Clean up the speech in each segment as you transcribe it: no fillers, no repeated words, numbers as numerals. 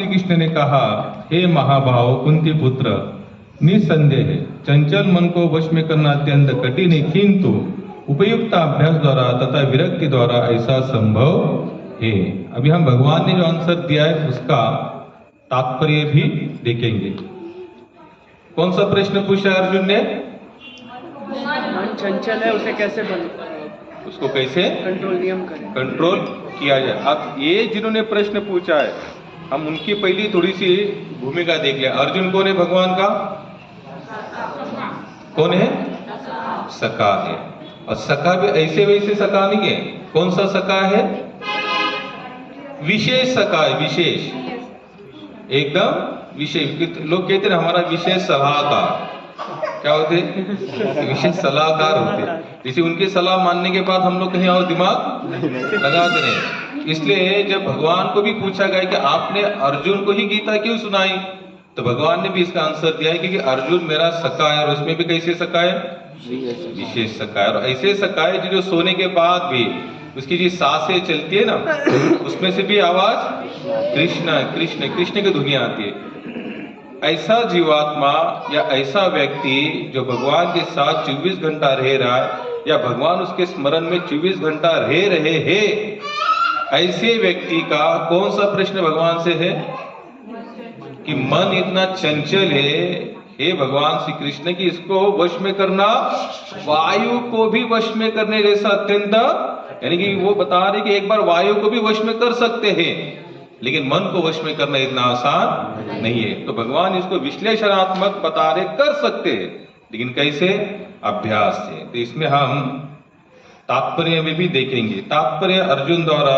श्री कृष्ण ने कहा, हे महाभाव कुंती पुत्र, निसंदेह चंचल मन को वश में करना अत्यंत कठिन है, किंतु उपयुक्त अभ्यास द्वारा तथा विरक्ति द्वारा ऐसा संभव है। अभी हम भगवान ने जो आंसर दिया है उसका तात्पर्य भी देखेंगे। कौन सा प्रश्न पूछा अर्जुन ने? मन चंचल है, उसे कैसे उसको कैसे कंट्रोल किया जाए। अब ये जिन्होंने प्रश्न पूछा है, हम उनकी पहली थोड़ी सी भूमिका देख लिया। अर्जुन कौन है? भगवान का कौन है? सखा है। और सखा भी ऐसे वैसे सखा नहीं है। कौन सा सखा है? विशेष सखा है, विशेष, एकदम विशेष। लोग कहते हैं हमारा विशेष सलाहकार। क्या होते? विशेष सलाहकार होते। जैसे उनकी सलाह मानने के बाद हम लोग कहीं और दिमाग लगाते नहीं। इसलिए जब भगवान को भी पूछा गया कि आपने अर्जुन को ही गीता क्यों सुनाई, तो भगवान ने भी इसका आंसर दिया है क्योंकि अर्जुन मेरा सखा है। और उसमें भी कैसे सखा है? विशेष सखा है। और ऐसे सखा है जो सोने के बाद भी उसकी जो सांसें चलती है ना, उसमें से भी आवाज कृष्ण कृष्ण कृष्ण की धुनी आती है। ऐसा जीवात्मा या ऐसा व्यक्ति जो भगवान के साथ 24 घंटा रह रहा है या भगवान उसके स्मरण में 24 घंटा रह रहे हैं, ऐसे व्यक्ति का कौन सा प्रश्न भगवान से है कि मन इतना चंचल है, हे भगवान श्री कृष्ण, की इसको वश में करना वायु को भी वश में करने जैसा अत्यंत, यानी कि वो बता रहे कि एक बार वायु को भी वश में कर सकते हैं, लेकिन मन को वश में करना इतना आसान नहीं है। तो भगवान इसको विश्लेषणात्मक बता रहे कर सकते हैं, लेकिन कैसे? अभ्यास से। तो इसमें हम तात्पर्य में भी देखेंगे। तात्पर्य अर्जुन द्वारा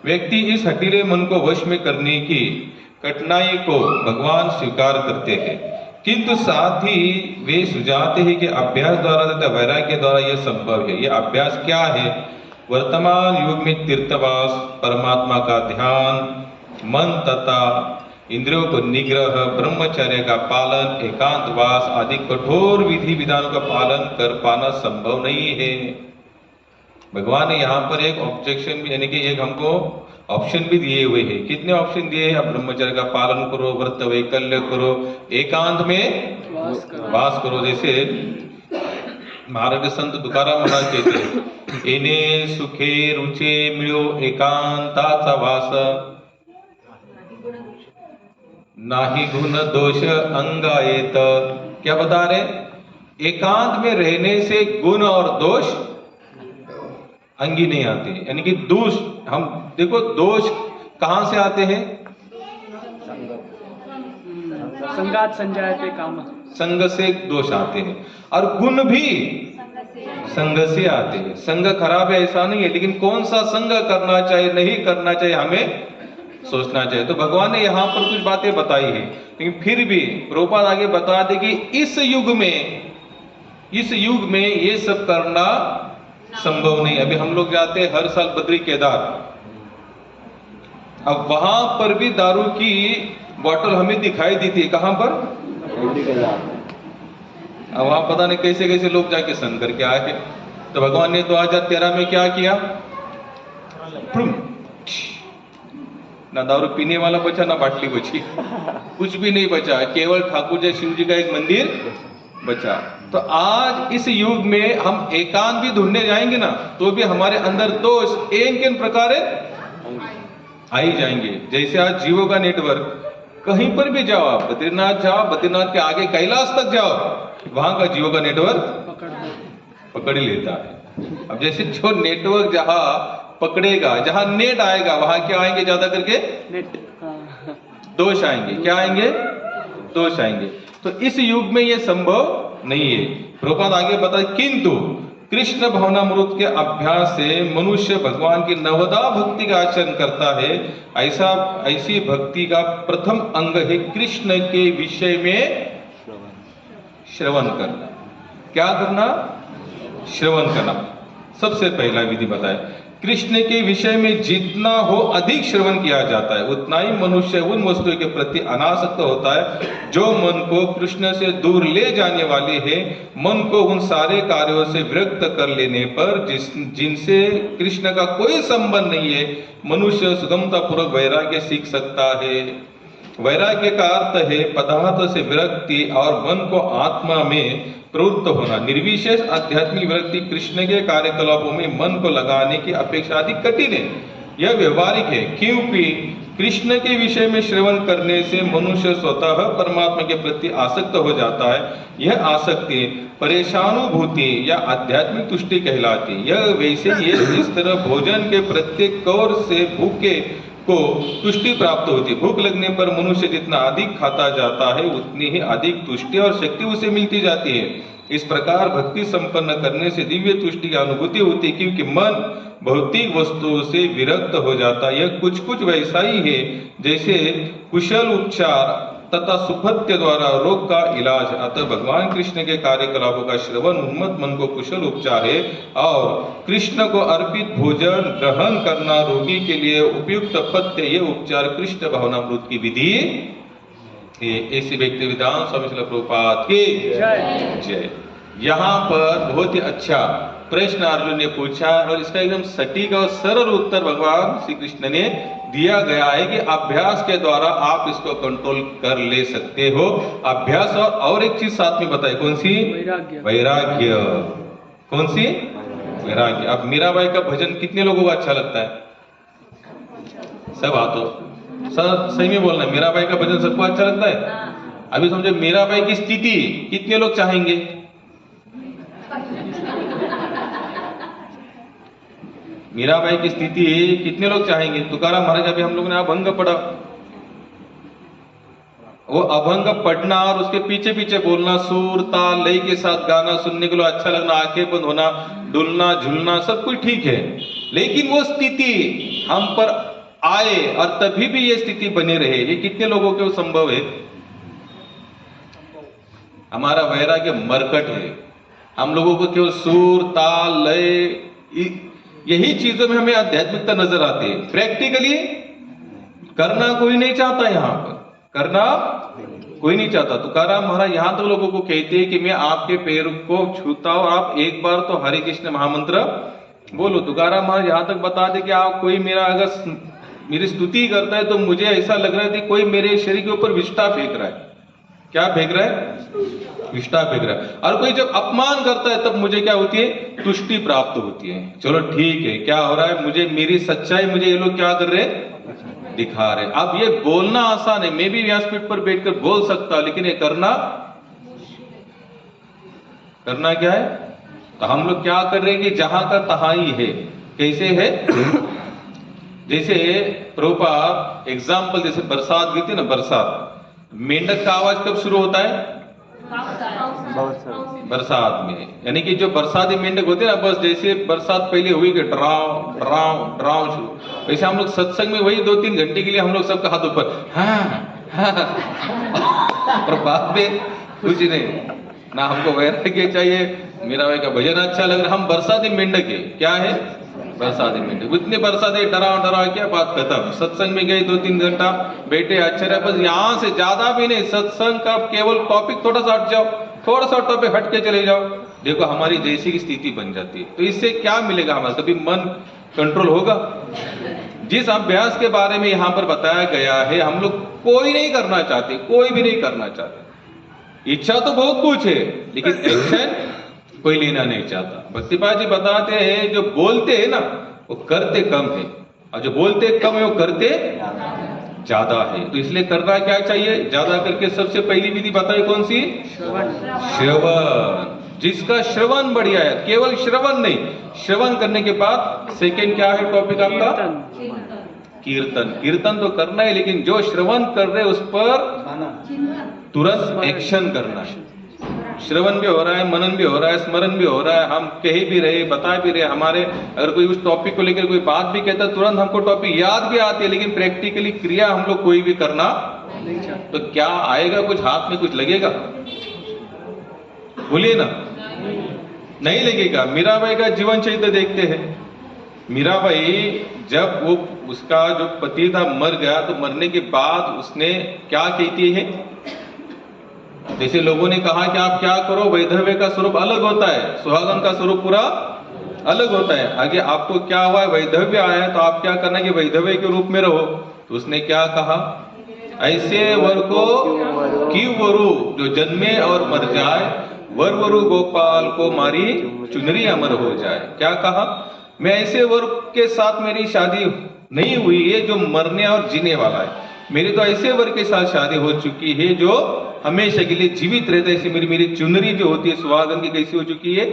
व्यक्ति इस हठीले मन को वश में करने की कठिनाई को भगवान स्वीकार करते हैं, किंतु साथ ही वे सुझाते हैं कि अभ्यास द्वारा तथा वैराग्य द्वारा यह संभव है। यह अभ्यास क्या है? वर्तमान युग में तीर्थवास, परमात्मा का ध्यान, मन तथा इंद्रियों को निग्रह, ब्रह्मचर्य का पालन, एकांतवास आदि कठोर विधि विधानों का पालन कर पाना संभव नहीं है। भगवान ने यहाँ पर एक ऑब्जेक्शन भी, यानी कि एक हमको ऑप्शन भी दिए हुए हैं। कितने ऑप्शन दिए हैं? आप ब्रह्मचर्य का पालन करो, व्रत वैकल्य करो, एकांत में वास करो। जैसे महाराज संत तुकाराम महाराज कहते हैं, एने सुखे रुचे मिळो एकांताचा वास, नाही गुण दोष अंगायेत। क्या बता रहे? एकांत में रहने से गुण और दोष अंगी नहीं आते। यानी कि दोष, हम देखो दोष कहां से आते हैं? संगात संजायते काम, संग से दोष आते हैं। और गुण भी संग से आते हैं। संग खराब है ऐसा नहीं है, लेकिन कौन सा संग करना चाहिए नहीं करना चाहिए हमें सोचना चाहिए। तो भगवान ने यहाँ पर कुछ बातें बताई है, लेकिन फिर भी प्रभुपाद आगे बता दे कि इस युग में ये सब करना संभव नहीं। अभी हम लोग जाते हैं हर साल बद्री केदार, अब वहां पर भी दारू की बोतल हमें दिखाई देती है। कहां पर? अब वहां पता नहीं कैसे कैसे लोग जाके स्नान करके आए। तो भगवान ने 2013 में क्या किया? ना दारू पीने वाला बचा, ना बाटली बची, कुछ भी नहीं बचा, केवल ठाकुर जय शिव जी का एक मंदिर बचा। तो आज इस युग में हम एकांत भी ढूंढने जाएंगे ना, तो भी हमारे अंदर दोष एक प्रकार आ ही जाएंगे। जैसे आज जियो का नेटवर्क, कहीं पर भी जाओ, आप बद्रीनाथ जाओ, बद्रीनाथ के आगे कैलाश तक जाओ, वहां का जियो का नेटवर्क पकड़ ही लेता है। अब जैसे जो नेटवर्क जहां पकड़ेगा, जहां नेट आएगा, वहां क्या आएंगे? ज्यादा करके नेट दोष आएंगे। क्या आएंगे? दोष आएंगे। तो इस युग में यह संभव नहीं है। प्रभुपाद आगे बताए, किंतु कृष्ण भावनामृत के अभ्यास से मनुष्य भगवान की नवदा भक्ति का आचरण करता है। ऐसी भक्ति का प्रथम अंग है कृष्ण के विषय में श्रवण करना। क्या करना? श्रवण करना। सबसे पहला विधि बताए, कृष्ण के विषय में जितना हो अधिक श्रवण किया जाता है, उतना ही मनुष्य उन वस्तुओं के प्रति अनासक्त होता है जो मन को कृष्ण से दूर ले जाने वाले हैं। मन को उन सारे कार्यों से विरक्त कर लेने पर जिनसे कृष्ण का कोई संबंध नहीं है, मनुष्य सुगमता पूर्वक वैराग्य सीख सकता है। वैराग्य का अर्थ है पदार्थ से विरक्ति और मन को आत्मा में प्रवृत्त होना। निर्विशेष आध्यात्मिक विरक्ति कृष्ण के कार्यकलापों में मन को लगाने की अपेक्षा अधिक कठिन है। यह व्यवहारिक है क्योंकि कृष्ण के विषय में श्रवण करने से मनुष्य स्वतः परमात्मा के प्रति आसक्त हो जाता है। यह आसक्ति परेशानुभूति या आध्यात्मिक तुष्टि कहलाती है। यह वैसे ही है जिस तरह भोजन के प्रत्येक कौर से भूखे को तुष्टि प्राप्त होती है। भूख लगने पर मनुष्य जितना अधिक खाता जाता है उतनी ही अधिक तुष्टि और शक्ति उसे मिलती जाती है। इस प्रकार भक्ति संपन्न करने से दिव्य तुष्टि की अनुभूति होती है क्योंकि मन भौतिक वस्तुओं से विरक्त हो जाता है। यह कुछ वैसा ही है जैसे कुशल उपचार तथा सुखत्य द्वारा रोग का इलाज। अतः भगवान कृष्ण के कार्यकलापों का श्रवण उन्मत्त मन को कुशल उपचार है और कृष्ण को अर्पित भोजन ग्रहण करना रोगी के लिए उपयुक्त पथ्य। यह उपचार कृष्ण भावनामृत की विधि है। ऐसी व्यक्ति विधान स्वामी श्रील प्रभुपाद की जय। यहाँ पर बहुत ही अच्छा प्रश्न अर्जुन ने पूछा और इसका एकदम सटीक और सरल उत्तर भगवान श्री कृष्ण ने दिया गया है कि अभ्यास के द्वारा आप इसको कंट्रोल कर ले सकते हो। अभ्यास और एक चीज साथ में बताए, कौन सी? वैराग्य। कौन सी? वैराग्य। अब मीराबाई का भजन कितने लोगों को अच्छा लगता है? सब हाथों सही में बोलना, मीराबाई का भजन सबको अच्छा लगता है? अभी समझो मीराबाई की स्थिति कितने लोग चाहेंगे? मीराबाई की स्थिति कितने लोग चाहेंगे? तुकाराम महाराज अभी हम लोग ने अभंग पढ़ा, वो अभंग पढ़ना और उसके पीछे पीछे बोलना, सुर ताल लय के साथ गाना, सुनने के लिए अच्छा लगना, आंखें बंद होना, डुलना झुलना सब कुछ ठीक है, लेकिन वो स्थिति हम पर आए और तभी भी ये स्थिति बनी रहे, ये कितने लोगों को संभव है? हमारा वैराग्य मरकट है। हम लोगों को केवल सुर ताल लय यही चीजों में हमें आध्यात्मिकता नजर आती है। प्रैक्टिकली करना कोई नहीं चाहता, यहाँ पर करना कोई नहीं चाहता। तुकाराम महाराज यहां तक लोगों को कहते हैं कि मैं आपके पैर को छूता हूं, आप एक बार तो हरे कृष्ण महामंत्र बोलो। तुकाराम महाराज यहां तक बता दे कि आप कोई मेरा अगर मेरी स्तुति करता है तो मुझे ऐसा लग रहा है कि कोई मेरे शरीर के ऊपर विष्ठा फेंक रहा है। क्या फेंक रहा है? विष्ठा फेंक रहा है। और कोई जब अपमान करता है तब मुझे क्या होती है? तुष्टि प्राप्त होती है। चलो ठीक है, क्या हो रहा है? मुझे मेरी सच्चाई मुझे ये लोग क्या कर रहे हैं? दिखा रहे। अब ये बोलना आसान है, मैं भी व्यासपीठ पर बैठकर बोल सकता, लेकिन ये करना क्या है? तो हम लोग क्या कर रहे हैं कि जहां का तहां ही है। कैसे है? जैसे प्रभुपाद एग्जाम्पल, जैसे बरसात गिरती है ना, बरसात, मेंढक का आवाज कब शुरू होता है? बरसात में। यानी कि जो बरसाती मेंढक होते हैं ना, बस जैसे बरसात पहले हुई कि ड्राव ड्राव ड्राव शुरू, वैसे हम लोग सत्संग में वही 2-3 घंटे के लिए हम लोग सबका हाथ ऊपर, और बाद में कुछ नहीं ना। हमको वैराग्य चाहिए, मेरा भाई का भजन अच्छा लग रहा है, हम बरसाती मेंढक है। क्या है? बरसाती मेंढक। इतने बरसाते डरा क्या बात खत्म। सत्संग में गए 2-3 घंटा बैठे, अच्छा रहा, बस यहाँ से ज्यादा भी नहीं। सत्संग का केवल टॉपिक थोड़ा सा हट जाओ, थोड़ा सा टॉपिक हट के चले जाओ, देखो हमारी जैसी की स्थिति बन जाती है। तो इससे क्या मिलेगा? हमारा कभी मन कंट्रोल होगा? जिस अभ्यास के बारे में यहाँ पर बताया गया है, हम लोग कोई नहीं करना चाहते, कोई भी नहीं करना चाहते। इच्छा तो बहुत कुछ है, लेकिन एक्शन कोई लेना नहीं चाहता। भक्तिपाद जी बताते हैं जो बोलते हैं ना वो करते कम है, और जो बोलते कम है वो करते ज्यादा है। तो इसलिए करना क्या चाहिए? ज्यादा करके सबसे पहली विधि बताई कौन सी? श्रवण। जिसका श्रवण बढ़िया है, केवल श्रवण नहीं, श्रवण करने के बाद सेकंड क्या है टॉपिक आपका? कीर्तन। कीर्तन तो करना है, लेकिन जो श्रवण कर रहे उस पर तुरंत एक्शन करना है। श्रवण भी हो रहा है, मनन भी हो रहा है, स्मरण भी हो रहा है, हम कह भी रहे, बता भी रहे, हमारे अगर कोई उस टॉपिक को लेकर कोई बात भी कहता है तुरंत हमको टॉपिक याद भी आती है, लेकिन प्रैक्टिकली क्रिया हम लोग कोई भी करना नहीं चाहते। तो क्या आएगा? कुछ हाथ में कुछ लगेगा? बोलिए ना, नहीं लगेगा। मीराबाई का जीवन चरित्र देखते हैं। मीराबाई जब वो उसका जो पति था मर गया, तो मरने के बाद उसने क्या कहती है? जैसे लोगों ने कहा कि आप क्या करो, वैधव्य का स्वरूप अलग होता है, सुहागन का स्वरूप पूरा अलग होता है। आगे आपको क्या हुआ है? वैधव्य आया है, तो आप क्या करना है कि वैधव्य के रूप में रहो। तो उसने क्या कहा? ऐसे वर को क्यों वरु जो जन्मे और मर जाए, वर वरु गोपाल को मारी चुनरी अमर हो जाए। क्या कहा? मैं ऐसे वर के साथ मेरी शादी नहीं हुई है जो मरने और जीने वाला है, मेरी तो ऐसे वर के साथ शादी हो चुकी है जो हमेशा के लिए जीवित रहता है। ऐसी मेरी चुनरी जो होती है सुहागन की कैसी हो चुकी है?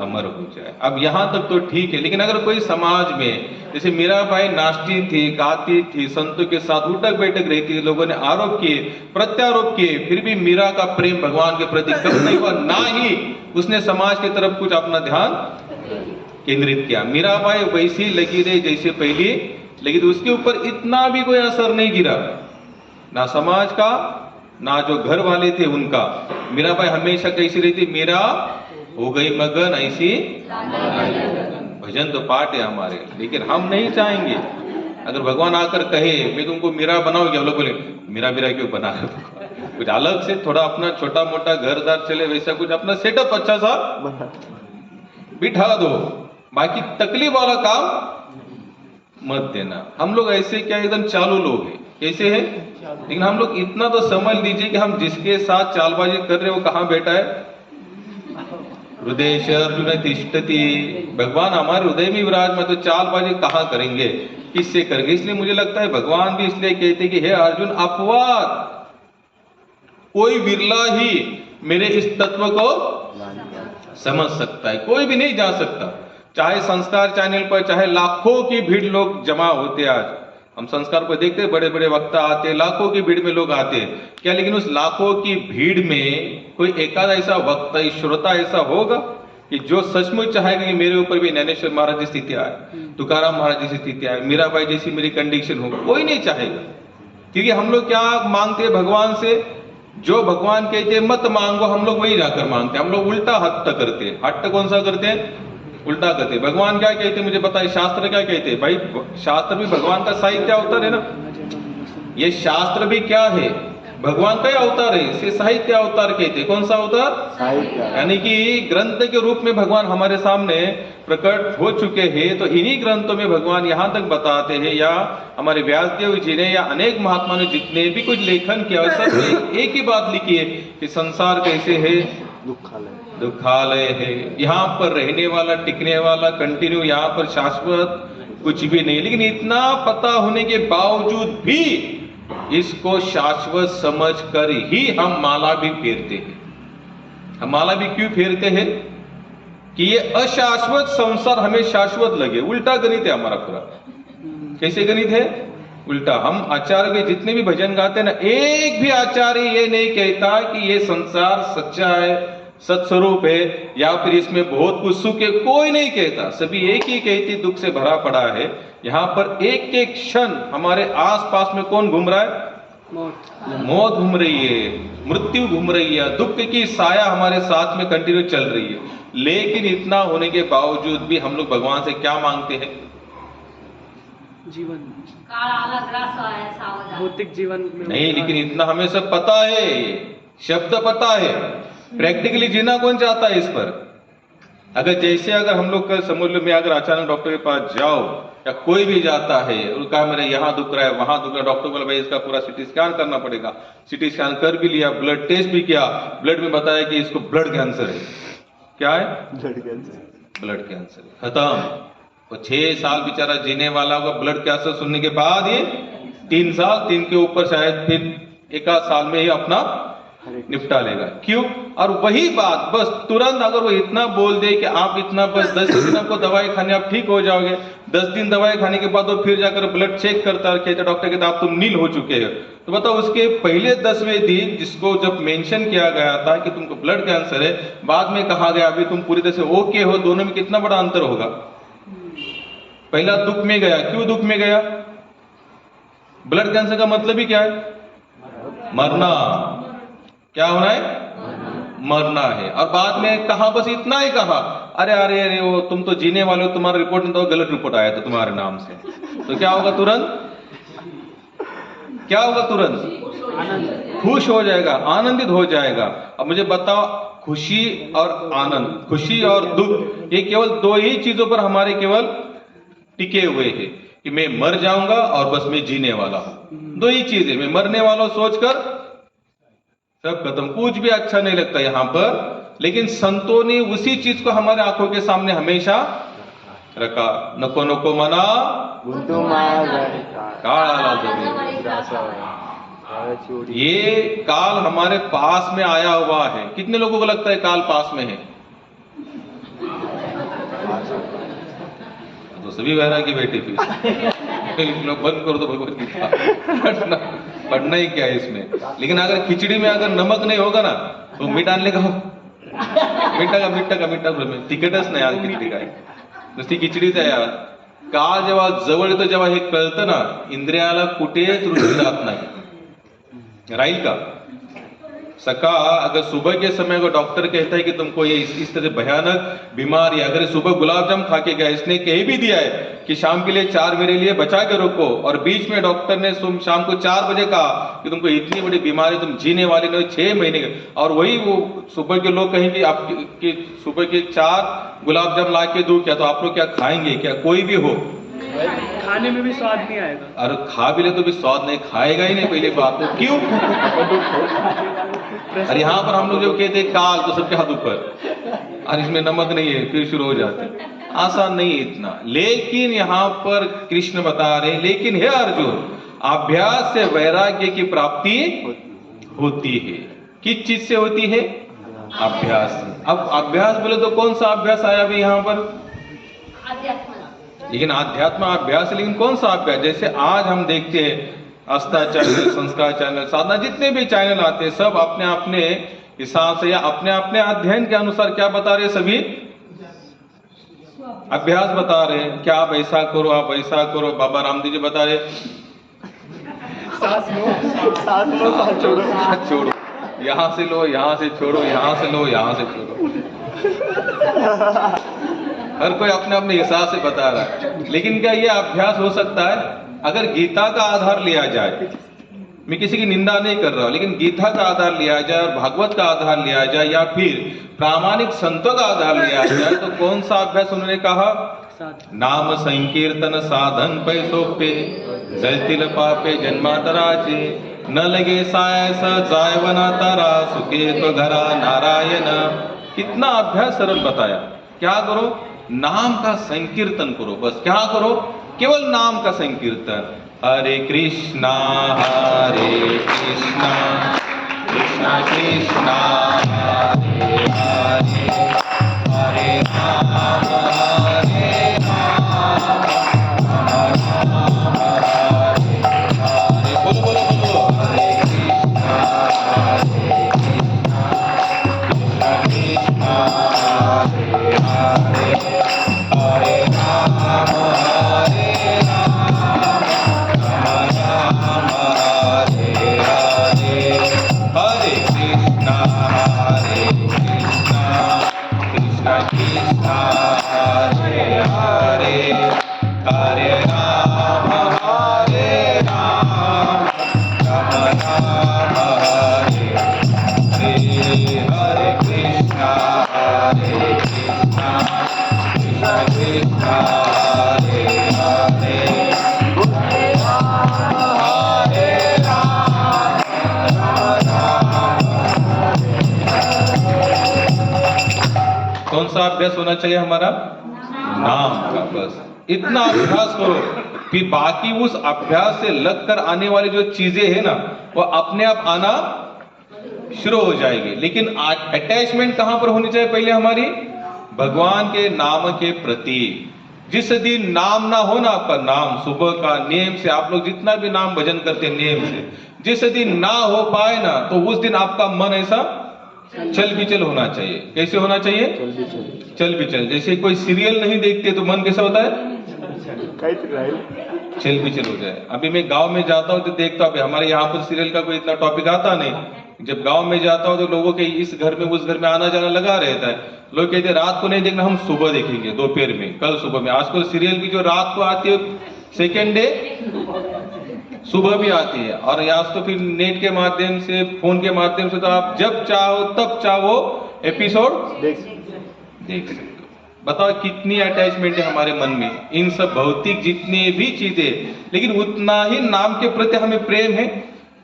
अमर हो जाए। अब यहां तक तो ठीक है, लेकिन अगर कोई समाज में जैसे मीराबाई नाचती थी, गाती थी, संतों के साथ उठक बैठक रहती थी, लोगों ने आरोप किए, प्रत्यारोप किए, फिर भी मीरा का प्रेम भगवान के प्रति कम नहीं हुआ, ना ही उसने समाज की तरफ कुछ अपना ध्यान केंद्रित किया। मीराबाई वैसी लगी रही जैसे पहली, लेकिन उसके ऊपर इतना भी कोई असर नहीं गिरा, ना समाज का ना जो घर वाले थे उनका। मीराबाई हमेशा कैसी रहती? मीरा हो गई मगन ऐसी भजन तो पाठ है हमारे, लेकिन हम नहीं चाहेंगे। अगर भगवान आकर कहे मैं तुमको मीरा बनाऊंगी, हम लोग बोले मीरा मीरा क्यों बना रहे? कुछ अलग से थोड़ा अपना छोटा मोटा घरदार चले वैसा कुछ अपना सेटअप अच्छा सा बिठा दो, बाकी तकलीफ वाला काम मत देना। हम लोग ऐसे क्या एकदम चालू लोग हैं, कैसे है? लेकिन हम लोग इतना तो समझ लीजिए कि हम जिसके साथ चालबाजी कर रहे हो कहां बैठा है? हृदय अर्जुन तिष्ठति, भगवान हमारे हृदय में विराजमान, तो चालबाजी कहां करेंगे, किससे करेंगे? इसलिए मुझे लगता है भगवान भी इसलिए कहते कि हे अर्जुन अपवाद, कोई बिरला ही मेरे इस तत्व को समझ सकता है, कोई भी नहीं जा सकता। चाहे संस्कार चैनल पर चाहे लाखों की भीड़ लोग जमा होते, आज हम संस्कार पर देखते हैं बड़े बड़े वक्ता आते, लाखों की भीड़ में लोग आते क्या, लेकिन उस लाखों की भीड़ में कोई एकाध ऐसा वक्ता श्रोता ऐसा होगा कि जो सचमुच चाहेगा कि मेरे ऊपर भी ज्ञानेश्वर महाराज की स्थिति आए, तुकाराम महाराज जैसी स्थिति आए, मीराबाई जैसी मेरी कंडीशन हो? कोई नहीं चाहेगा। क्योंकि हम लोग क्या मांगते हैं भगवान से? जो भगवान कहते हैं मत मांगो, हम लोग वही जाकर मांगते हैं। हम लोग उल्टा हट्ट करते हैं। हट्ट कौन सा करते हैं? उल्टा करते हैं। भगवान क्या कहते हैं मुझे पता है, शास्त्र क्या कहते हैं? भाई शास्त्र भी भगवान का साहित्य अवतार है ना, ये शास्त्र भी क्या है? भगवान का ही अवतार है, इसे साहित्य अवतार कहते हैं। कौन सा अवतार? साहित्य, यानी कि ग्रंथ के रूप में भगवान हमारे सामने प्रकट हो चुके हैं। तो इन्हीं ग्रंथों में भगवान यहाँ तक बताते हैं, या हमारे व्यासदेव जी ने या अनेक महात्मा ने जितने भी कुछ लेखन किया, सब एक ही बात लिखी है कि संसार कैसे है? दुखालय है। यहाँ पर रहने वाला, टिकने वाला, कंटिन्यू, यहाँ पर शाश्वत कुछ भी नहीं। लेकिन इतना पता होने के बावजूद भी इसको शाश्वत समझ कर ही हम माला भी फेरते हैं। हम माला भी क्यों फेरते हैं? कि ये अशाश्वत संसार हमें शाश्वत लगे। उल्टा गणित है हमारा पूरा। कैसे गणित है? उल्टा। हम आचार्य के जितने भी भजन गाते हैं ना, एक भी आचार्य ये नहीं कहता कि ये संसार सच्चा है, सत्स्वरूप है, या फिर इसमें बहुत कुछ सुख है। कोई नहीं कहता, सभी एक ही कहते दुख से भरा पड़ा है। यहाँ पर एक एक क्षण हमारे आसपास में कौन घूम रहा है? मौत घूम रही है, मृत्यु घूम रही है, दुख की साया हमारे साथ में कंटिन्यू चल रही है। लेकिन इतना होने के बावजूद भी हम लोग भगवान से क्या मांगते हैं? जीवन, भौतिक जीवन में नहीं, लेकिन इतना हमें सब पता है, शब्द पता है, प्रैक्टिकली जीना कौन चाहता है इस पर? अगर जैसे अगर हम लोग का समझ लो, मैं अगर अचानक डॉक्टर के पास जाओ या कोई भी जाता है, उनका मेरा यहाँ दुख रहा है, वहां दुख रहा है, डॉक्टर बोला भाई इसका पूरा सिटी स्कैन करना पड़ेगा। सिटी स्कैन कर भी लिया, ब्लड टेस्ट भी किया, ब्लड में बताया कि इसको ब्लड कैंसर है। क्या है? Blood cancer. ब्लड कैंसर खत्म। वो 6 साल बेचारा जीने वाला होगा, ब्लड कैंसर सुनने के बाद ये 3 साल, 3 के ऊपर शायद फिर 1 आध साल में ही अपना निपटा लेगा। क्यों? और वही बात बस तुरंत अगर वो इतना बोल दे कि आप इतना बस 10 दिन आपको दवाई खाने, आप ठीक हो जाओगे, 10 दिन दवाई खाने के बाद वो फिर जाकर ब्लड चेक करता है, कहते डॉक्टर कहता आप तुम नील हो चुके हो। तो बताओ उसके पहले 10वें दिन जिसको जब मेंशन किया गया था कि तुमको ब्लड कैंसर है, बाद में कहा गया अभी तुम पूरी तरह से ओके हो, दोनों में कितना बड़ा अंतर होगा? पहला दुख में गया। क्यों दुख में गया? ब्लड कैंसर का मतलब ही क्या है? मरना। क्या होना है? मरना है। और बाद में कहा बस इतना ही कहा, अरे अरे अरे वो तुम तो जीने वाले हो, तुम्हारा रिपोर्ट नहीं, तो गलत रिपोर्ट आया था तुम्हारे नाम से। तो क्या होगा तुरंत? क्या होगा तुरंत? खुश हो जाएगा, आनंदित हो जाएगा। अब मुझे बताओ, खुशी और आनंद, खुशी और दुख, ये केवल 2 ही चीजों पर हमारे केवल टिके हुए हैं। कि मैं मर जाऊंगा और बस मैं जीने वाला हूं। दो ही चीज है, मैं मरने वाला हूं सोचकर सब खत्म, कुछ भी अच्छा नहीं लगता यहां पर। लेकिन संतों ने उसी चीज को हमारे आंखों के सामने हमेशा रखा, नको नको मना काल आला जमीन। ये काल हमारे पास में आया हुआ है। कितने लोगों को लगता है काल पास में है? तो सभी वैरागी बैठे फिर लोग बंद कर दो भगवत गीता, पढ़ना ही क्या है इसमें। लेकिन अगर खिचड़ी में अगर नमक नहीं होगा ना तो मीठ आणले का हो, मीठा तिखटच नाही आज खिचडी काय, नुसती खिचडीच आहे आज। काळ जेव्हा जवळ येतो, जेव्हा हे कळतं ना, इंद्रियाला कुठेच रुची राहत नाही, राहील का? सका अगर सुबह के समय अगर डॉक्टर कहता है कि तुमको ये इस तरह भयानक बीमारी, अगर सुबह गुलाब जामुन खा के गया, इसने कह भी दिया है कि शाम के लिए 4 मेरे लिए बचा के रखो, और बीच में डॉक्टर ने शाम को 4 बजे कहा कि तुमको इतनी बड़ी बीमारी, तुम जीने वाले नहीं 6 महीने के, और वही वो सुबह के लोग कहेंगे आपकी सुबह के 4 गुलाब जामुन ला के दूं क्या, तो आप लोग क्या खाएंगे क्या? कोई भी हो, खाने में भी स्वाद नहीं आएगा। और खा भी ले तो भी स्वाद नहीं, खाएगा ही नहीं पहले बात। तो क्यों? और यहाँ पर हम लोग जब कहते हैं काल तो सबके हाथ ऊपर, और इसमें नमक नहीं है, फिर शुरू हो जाते। आसान नहीं है इतना। लेकिन यहाँ पर कृष्ण बता रहे, लेकिन हे अर्जुन, अभ्यास से वैराग्य की प्राप्ति होती है। किस चीज से होती है? अभ्यास से। अब अभ्यास बोले तो कौन सा अभ्यास आया अभी यहाँ पर? लेकिन आध्यात्म अभ्यास, लेकिन कौन सा अभ्यास? जैसे आज हम देखते हैं आस्था चैनल, संस्कार चैनल, साधना, जितने भी चैनल आते हैं, सब अपने अपने हिसाब से या अपने अपने अध्ययन के अनुसार क्या बता रहे? सभी अभ्यास बता रहे हैं, क्या आप ऐसा करो, आप ऐसा करो। बाबा रामदेव जी बता रहे सांस लो, छोड़ो, यहाँ से लो, यहाँ से छोड़ो, यहाँ से लो, यहाँ से छोड़ो। हर कोई अपने अपने हिसाब से बता रहा है। लेकिन क्या ये अभ्यास हो सकता है? अगर गीता का आधार लिया जाए, मैं किसी की निंदा नहीं कर रहा हूं, लेकिन गीता का आधार लिया जाए और भागवत का आधार लिया जाए, या फिर प्रामाणिक संतों का आधार लिया जाए, तो कौन सा अभ्यास उन्होंने कहा? नाम संकीर्तन साधन पैसों पे, जलतील पापे जन्मातराचे, न लगे सायस जायवना तारा, सुखे तो घरा नारायण। कितना अभ्यास सरल बताया। क्या करो? नाम का संकीर्तन करो, बस। क्या करो? केवल नाम का संकीर्तन। हरे कृष्णा कृष्णा कृष्णा हरे हरे, हरे राम हरे राम, राम राम हरे हरे। बोलो बोलो बोलो, हरे कृष्णा कृष्णा कृष्णा हरे हरे, हरे राम हरे राम, राम राम हरे हरे। हरे कृष्णा कृष्णा कृष्णा हरे हरे, हरे राम हरे राम, राम राम हरे हरे। हरे कृष्णा कृष्णा कृष्णा हरे हरे, हरे राम हरे राम, राम राम हरे। कौन सा अभ्यास होना चाहिए हमारा? नाम का, बस। इतना अभ्यास करो, फिर बाकी उस अभ्यास से लगकर आने वाली जो चीजें हैं ना, वो अपने आप आना शुरू हो जाएगी। लेकिन अटैचमेंट कहां पर होनी चाहिए? पहले हमारी भगवान के नाम के प्रति। जिस दिन नाम ना हो ना, आपका नाम सुबह का नेम से, आप लोग जितना भी नाम भजन करते हैं नेम से, जिस दिन ना हो पाए ना, तो उस दिन आपका मन ऐसा चल बिचल होना चाहिए। कैसे होना चाहिए? चल बिचल। जैसे कोई सीरियल नहीं देखते तो मन कैसा होता है? चल बिचल हो जाए। अभी मैं गांव में जाता हूँ तो देखता हूँ, हमारे यहाँ पर सीरियल का कोई इतना टॉपिक आता नहीं। जब गांव में जाता हूँ तो लोगों के इस घर में उस घर में आना जाना लगा रहता है। लोग कहते हैं रात को नहीं देखना, हम सुबह देखेंगे, दोपहर में, कल सुबह में। आजकल सीरियल की जो रात को आती है, सेकेंड डे सुबह भी आती है। और आज तो फिर नेट के माध्यम से, फोन के माध्यम से, तो आप जब चाहो तब चाहो एपिसोड देख सकते हो। बताओ कितनी अटैचमेंट है हमारे मन में इन सब भौतिक जितने भी चीजें, लेकिन उतना ही नाम के प्रति हमें प्रेम है।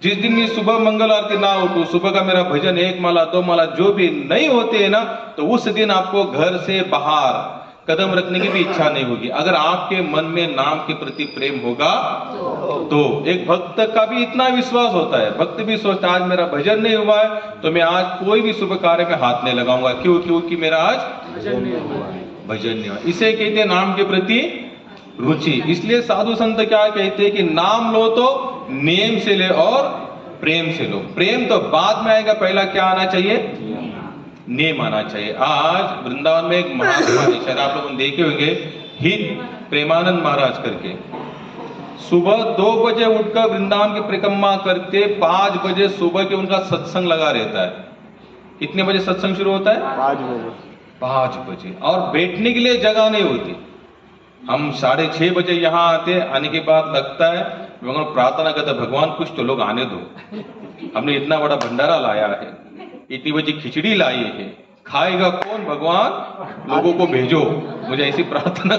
जिस दिन मैं सुबह मंगल आरती ना उठूं, सुबह का मेरा भजन 1 माला 2 माला जो भी नहीं होते हैं ना, तो उस दिन आपको घर से बाहर कदम रखने की भी इच्छा नहीं होगी। अगर आपके मन में नाम के प्रति प्रेम होगा तो एक भक्त का भी इतना विश्वास होता है, भक्त भी सोचता है आज मेरा भजन नहीं हुआ है तो मैं आज कोई भी शुभ कार्य में हाथ नहीं लगाऊंगा, क्योंकि मेरा आज भजन नहीं हुआ। भजन नहीं हुआ। इसे कहते हैं नाम के प्रति रुचि। इसलिए साधु संत क्या कहते हैं कि नाम लो तो नेम से ले और प्रेम से लो। प्रेम तो बाद में आएगा, पहला क्या आना चाहिए? नेम आना चाहिए। आज वृंदावन में एक महात्मा है, शायद आप लोगों ने देखे होंगे, हित प्रेमानंद महाराज करके, सुबह 2 बजे उठकर वृंदावन की परिक्रमा करते, 5 बजे सुबह के उनका सत्संग लगा रहता है। कितने बजे सत्संग शुरू होता है? 5 बजे। 5 बजे। और बैठने के लिए जगह नहीं होती। हम 6:30 बजे यहाँ आते, आने के बाद लगता है भगवान प्रार्थना करते, भगवान कुछ तो लोग आने दो, हमने इतना बड़ा भंडारा लाया है, इतनी बड़ी खिचड़ी लाई है, खाएगा कौन भगवान, लोगों को भेजो। मुझे ऐसी प्रार्थना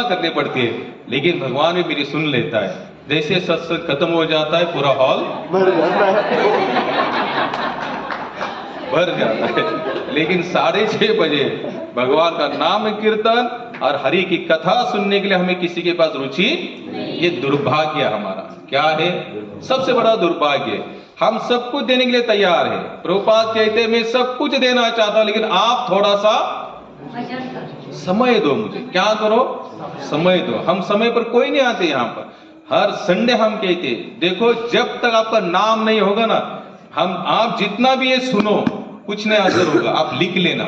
करनी पड़ती है, लेकिन भगवान भी मेरी सुन लेता है। जैसे सत्संग खत्म हो जाता है पूरा हॉल भर जाता है। लेकिन 6:30 बजे भगवान का नाम कीर्तन और हरि की कथा सुनने के लिए हमें किसी के पास रुचि, ये दुर्भाग्य हमारा। क्या है? सबसे बड़ा दुर्भाग्य। हम सब कुछ देने के लिए तैयार है। प्रभुपाद कहते हैं मैं सब कुछ देना चाहता हूं, लेकिन आप थोड़ा सा समय दो मुझे। क्या करो? समय दो। हम समय पर कोई नहीं आते यहाँ पर। हर संडे हम कहते देखो जब तक आपका नाम नहीं होगा ना, आप जितना भी ये सुनो कुछ नहीं असर होगा। आप लिख लेना,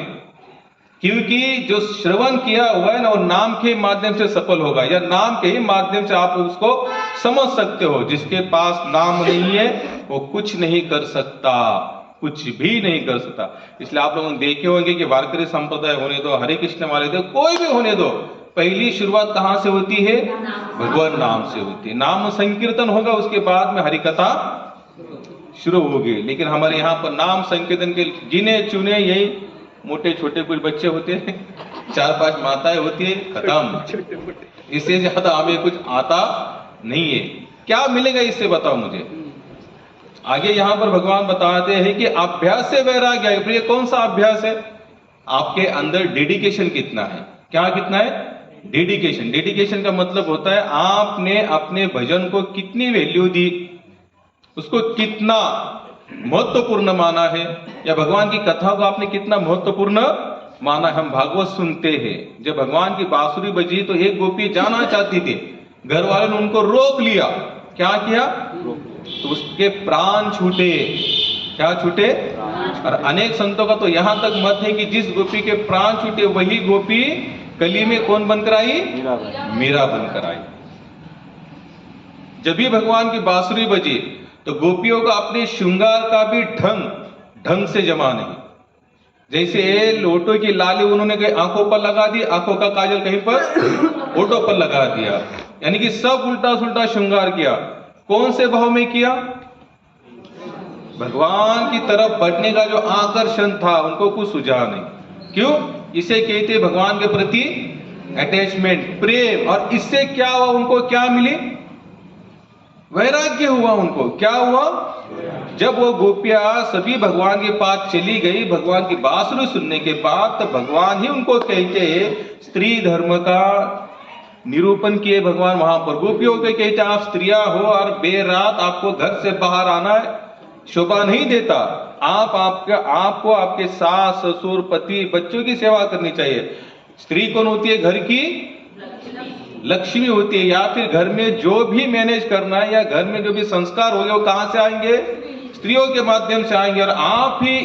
क्योंकि जो श्रवण किया हुआ है ना, वो नाम के माध्यम से सफल होगा, या नाम के ही माध्यम से आप उसको समझ सकते हो। जिसके पास नाम नहीं है वो कुछ नहीं कर सकता, कुछ भी नहीं कर सकता। इसलिए आप लोगों ने देखे होंगे कि वारकरी संप्रदाय होने दो, हरे कृष्ण वाले दो, कोई भी होने दो, पहली शुरुआत कहां से होती है? भगवान नाम से होती है। नाम संकीर्तन होगा, उसके बाद में हरिकथा शुरू होगी। लेकिन हमारे यहाँ पर नाम संकीर्तन के गिने चुने यही मोटे छोटे कुछ बच्चे होते हैं, 4-5 माताएं होती है, खत्म। इससे ज्यादा हमें कुछ आता नहीं है। क्या मिलेगा इससे बताओ मुझे? आगे यहाँ पर भगवान बताते हैं कि अभ्यास से वैराग्य। प्रिय कौन सा अभ्यास है? आपके अंदर डेडिकेशन कितना है? क्या कितना है? डेडिकेशन। डेडिकेशन का मतलब होता है आपने अपने भजन को कितनी वैल्यू दी, उसको कितना महत्वपूर्ण माना है, या भगवान की कथा को आपने कितना महत्वपूर्ण माना। हम भागवत सुनते हैं, जब भगवान की बांसुरी बजी तो एक गोपी जाना चाहती थी, घर वालों ने उनको रोक लिया। क्या किया? तो उसके प्राण छूटे। क्या छूटे? और अनेक संतों का तो यहां तक मत है कि जिस गोपी के प्राण छूटे वही गोपी कली में कौन बनकर आई? मीरा बनकर आई। जब भी भगवान की बांसुरी बजी तो गोपियों का अपने श्रृंगार का भी ढंग से जमा नहीं। जैसे लोटो की लाली उन्होंने कहीं आंखों पर लगा दी, आंखों का काजल कहीं पर ओठों पर लगा दिया, यानी कि सब उल्टा सुल्टा श्रृंगार किया। कौन से भाव में किया? भगवान की तरफ बढ़ने का जो आकर्षण था उनको कुछ सुझा नहीं। क्यों? इसे कहते भगवान के प्रति अटैचमेंट, प्रेम। और इससे क्या हुआ? उनको क्या मिली? वैराग्य हुआ। उनको क्या हुआ? जब वो गोपियां सभी भगवान के पास चली गई, भगवान की बांसुरी सुनने के बाद, तो भगवान ही उनको कहते स्त्री धर्म का निरूपण किए। भगवान वहां पर गोपियों के कहते आप स्त्रियां हो और बेरात आपको घर से बाहर आना है, शोभा नहीं देता। आपको आपके सास ससुर पति बच्चों की सेवा करनी चाहिए। स्त्री कौन होती है? घर की लक्ष्मी होती है। या फिर घर में जो भी मैनेज करना है या घर में जो भी संस्कार होंगे वो कहां से आएंगे? स्त्रियों के माध्यम से आएंगे। और आप ही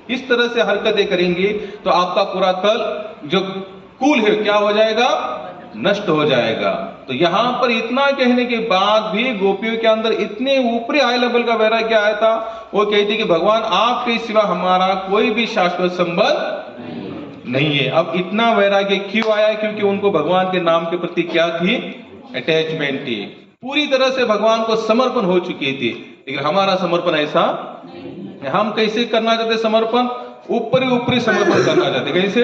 इस तरह से हरकतें करेंगे तो आपका पूरा कल जो कुल है क्या हो जाएगा? नष्ट हो जाएगा। तो यहां पर इतना कहने के बाद भी गोपियों के अंदर इतने ऊपरी हाई लेवल का वैराग्य आया था। वो कहती कि भगवान आपके सिवा हमारा कोई भी शाश्वत संबंध नहीं है। अब इतना वैराग्य क्यों आया? क्योंकि उनको भगवान के नाम के प्रति क्या थी? अटैचमेंट थी। पूरी तरह से भगवान को समर्पण हो चुकी थी। लेकिन हमारा समर्पण ऐसा, हम कैसे करना चाहते समर्पण? ऊपरी ऊपरी समर्पण करना चाहते। कैसे?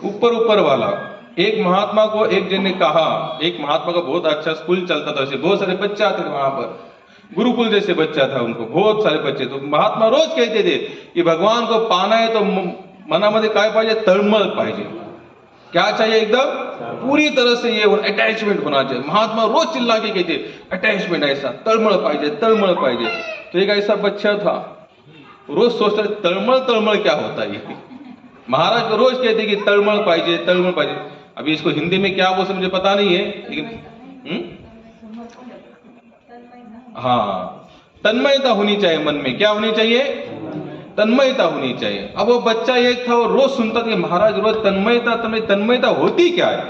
ऊपर ऊपर वाला। एक महात्मा को एक जन ने कहा, एक महात्मा का बहुत अच्छा स्कूल चलता था, वैसे बहुत सारे बच्चे आते थे वहां पर, गुरुकुल जैसे बच्चा था उनको, बहुत सारे बच्चे। तो महात्मा रोज कहते थे कि भगवान को पाना है तो मनामध्ये काय पाहिजे? तळमळ पाहिजे। क्या चाहिए? एकदम पूरी तरह से ये अटैचमेंट होना चाहिए। महात्मा रोज चिल्ला के कहते अटैचमेंट ऐसा, तळमळ पाहिजे, तळमळ पाहिजे। तो एक ऐसा बच्चा था, रोज सोचता तळमळ तळमळ क्या होता है? महाराज को रोज कहते कि तळमळ पाहिजे, तळमळ पाहिजे। अभी इसको हिंदी में क्या बोलते मुझे पता नहीं है, लेकिन हाँ, तन्मयता होनी चाहिए मन में। क्या होनी चाहिए? तन्मयता होनी चाहिए। अब वो बच्चा एक था, वो रोज सुनता था कि महाराज रोज तन्मयता तन्मयता होती क्या है?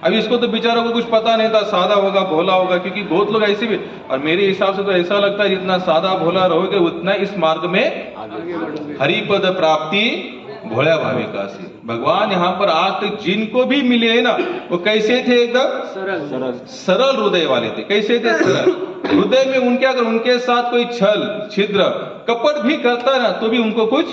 अब इसको तो बेचारा को कुछ पता नहीं था, सादा होगा, भोला होगा, क्योंकि बहुत लोग ऐसे भी, और मेरे हिसाब से तो ऐसा लगता है जितना सादा भोला रहोगे उतना इस मार्ग में हरिपद प्राप्ति भोला भाविका से। भगवान यहाँ पर आज तक जिनको भी मिले हैं ना, वो कैसे थे? एकदम सरल हृदय वाले थे। कैसे थे? सरल हृदय में उनके, अगर उनके साथ कोई छल छिद्र कपट भी करता है ना, तो भी उनको कुछ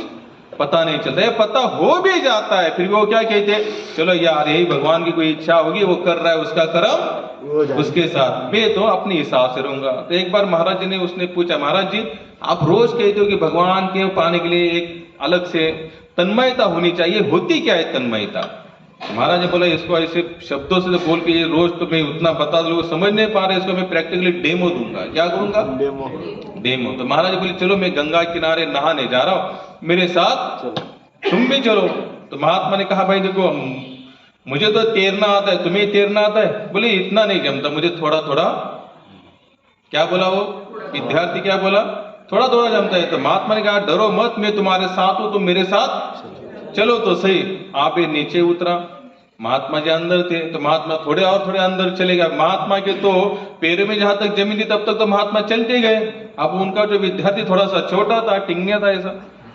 पता नहीं चलता है। पता हो भी जाता है फिर भी वो क्या कहते? चलो यार, यही भगवान की कोई इच्छा होगी, वो कर रहा है, उसका कर्म उसके साथ, मैं तो अपने हिसाब से रहूंगा। तो एक बार महाराज जी ने उसने पूछा, महाराज जी आप रोज कहते हो कि भगवान के पाने के लिए एक अलग से तन्मयता होनी चाहिए, होती क्या है तन्मयता? महाराज ने बोला इसको ऐसे शब्दों से बोल के ये रोज तो मैं उतना बता दूं, समझ नहीं पा रहे, इसको मैं प्रैक्टिकली डेमो दूंगा। क्या करूंगा? डेमो। तो महाराज बोले चलो मैं गंगा किनारे नहाने जा रहा हूं, मेरे साथ तुम भी चलो। तो महात्मा ने कहा भाई देखो मुझे तो तैरना आता है, तुम्हें तैरना आता है? बोले इतना नहीं जमता, मुझे थोड़ा थोड़ा। क्या बोला वो विद्यार्थी? क्या बोला? थोड़ा थोड़ा जमता है। तो महात्मा ने कहा डरो मत, मैं तुम्हारे साथ हूं, तुम मेरे साथ चलो तो सही। आप ये नीचे उतरा, महात्मा जी अंदर थे, तो महात्मा थोड़े और थोड़े अंदर चले गए। महात्मा के तो पैरों में जहां तक जमीन थी तब तक तो महात्मा चलते गए। अब उनका जो विद्यार्थी थोड़ा सा छोटा था, टिंगनिया था ऐसा,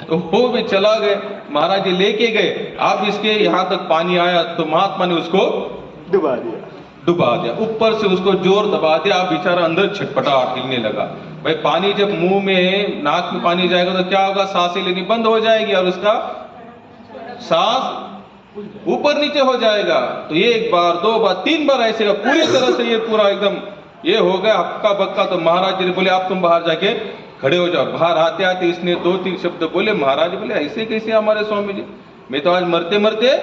तो वो भी चला गए। महाराज जी लेके गए, अब इसके यहां तक पानी आया तो महात्मा ने उसको डुबा दिया, ऊपर से उसको जोर दबा दिया। अब बेचारा अंदर छटपटाहट हिलने लगा। भाई पानी जब मुंह में नाक में पानी जाएगा तो क्या होगा? सांसें लेनी बंद हो जाएगी और उसका सांस ऊपर नीचे हो जाएगा। तो ये एक बार, दो बार, तीन बार ऐसे पूरी तरह से ये पूरा एकदम ये हो गया हक्का बक्का। तो महाराज जी ने बोले आप तुम बाहर जाके खड़े हो जाओ। बाहर आते आते इसने दो तीन शब्द बोले। महाराज बोले ऐसे कैसे हमारे स्वामी जी, मैं तो आज मरते मरते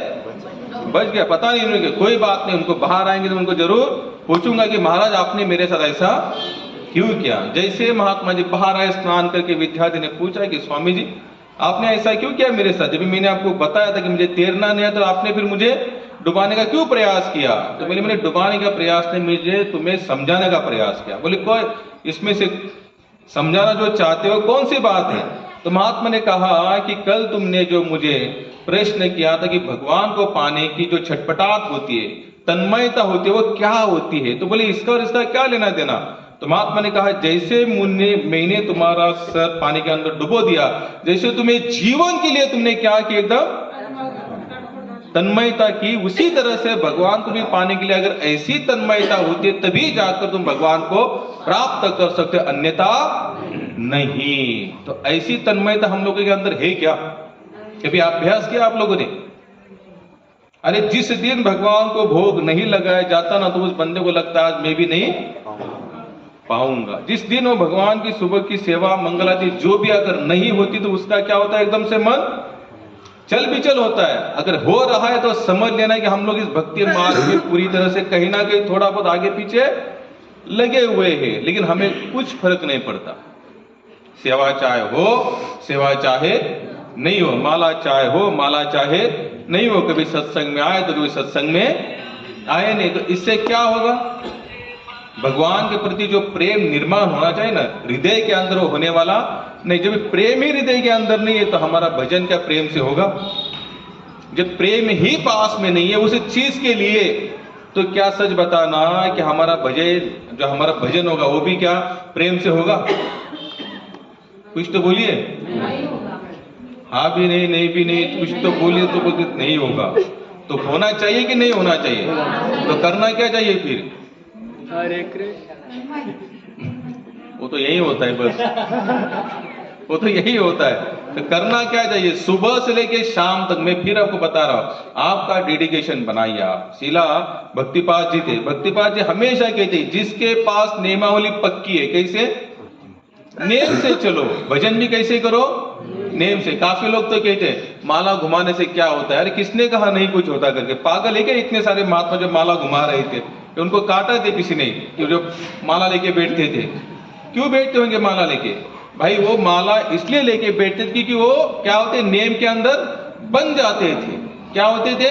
बच गया, पता नहीं उन्हें। कोई बात नहीं, उनको बाहर आएंगे तो उनको जरूर पूछूंगा कि महाराज आपने मेरे साथ ऐसा क्यों किया। जैसे महात्मा जी बाहर आए स्नान करके, विद्यार्थी ने पूछा कि स्वामी जी आपने ऐसा क्यों किया मेरे साथ? जब मैंने आपको बताया था कि मुझे तैरना नहीं आता तो आपने फिर मुझे डुबाने का क्यों प्रयास किया? तो बोले मैंने डुबाने का प्रयास नहीं, मुझे तुम्हें समझाने का प्रयास किया। बोले कोई इसमें से समझाना जो चाहते हो कौन सी बात है? तो महात्मा ने कहा कि कल तुमने जो मुझे प्रश्न किया था कि भगवान को पाने की जो छटपटाहट होती है, तन्मयता होती है, वो क्या होती है? तो बोले इसका और इसका क्या लेना देना? तो महात्मा ने कहा जैसे मैंने तुम्हारा सर पानी के अंदर डुबो दिया, जैसे तुम्हें जीवन के लिए तुमने क्या किया एकदम तन्मयता की, उसी तरह से भगवान को भी पाने के लिए अगर ऐसी तन्मयता होती है तभी जाकर तुम भगवान को प्राप्त कर सकते, अन्यथा नहीं। तो ऐसी तन्मयता हम लोगों के अंदर है क्या? कभी अभ्यास किया आप लोगों ने? अरे जिस दिन भगवान को भोग नहीं लगाया जाता ना, तो उस बंदे को लगता है आज मैं भी नहीं पाऊंगा। जिस दिन वो भगवान की सुबह की सेवा मंगलाती जो भी अगर नहीं होती तो उसका क्या होता है? एकदम से मन चल बिचल होता है। अगर हो रहा है तो समझ लेना कि हम लोग इस भक्ति मार्ग में पूरी तरह से कहीं ना कहीं थोड़ा बहुत आगे पीछे लगे हुए हैं, लेकिन हमें कुछ फर्क नहीं पड़ता। सेवा चाहे हो, सेवा चाहे नहीं हो, माला चाहे हो, माला चाहे नहीं हो, कभी सत्संग में आए तो कभी सत्संग में आए नहीं। तो इससे क्या होगा? भगवान के प्रति जो प्रेम निर्माण होना चाहिए ना हृदय के अंदर, वो होने वाला नहीं। जब प्रेम ही हृदय के अंदर नहीं है तो हमारा भजन क्या प्रेम से होगा? जब प्रेम ही पास में नहीं है उस चीज के लिए, तो क्या सच बताना कि हमारा भजन, जो हमारा भजन होगा वो भी क्या प्रेम से होगा? कुछ तो बोलिए। हाँ भी नहीं, नहीं भी नहीं, कुछ तो बोलिए। तो बोलते नहीं होगा। तो होना चाहिए कि नहीं होना चाहिए? तो करना क्या चाहिए फिर? हरे कृष्ण। वो तो यही होता है बस, वो तो यही होता है। तो करना क्या चाहिए, सुबह से लेके शाम तक, मैं फिर आपको बता रहा हूं, आपका डेडिकेशन बनाइए आप। शीला भक्तिपाद जी थे, भक्तिपाद जी हमेशा कहते जिसके पास नेमावली पक्की है, कैसे नेम से चलो, भजन भी कैसे करो, नेम से। काफी लोग तो कहते हैं माला घुमाने से क्या होता है, अरे किसने कहा नहीं कुछ होता करके, पागल है क्या? इतने सारे महात्मा जो माला घुमा रहे थे, उनको काटा थे किसी ने, जो माला लेके बैठते थे? क्यों बैठते होंगे माला लेके? भाई वो माला इसलिए लेके बैठते थे क्योंकि वो क्या होते, नेम के अंदर बन जाते थे। क्या होते थे?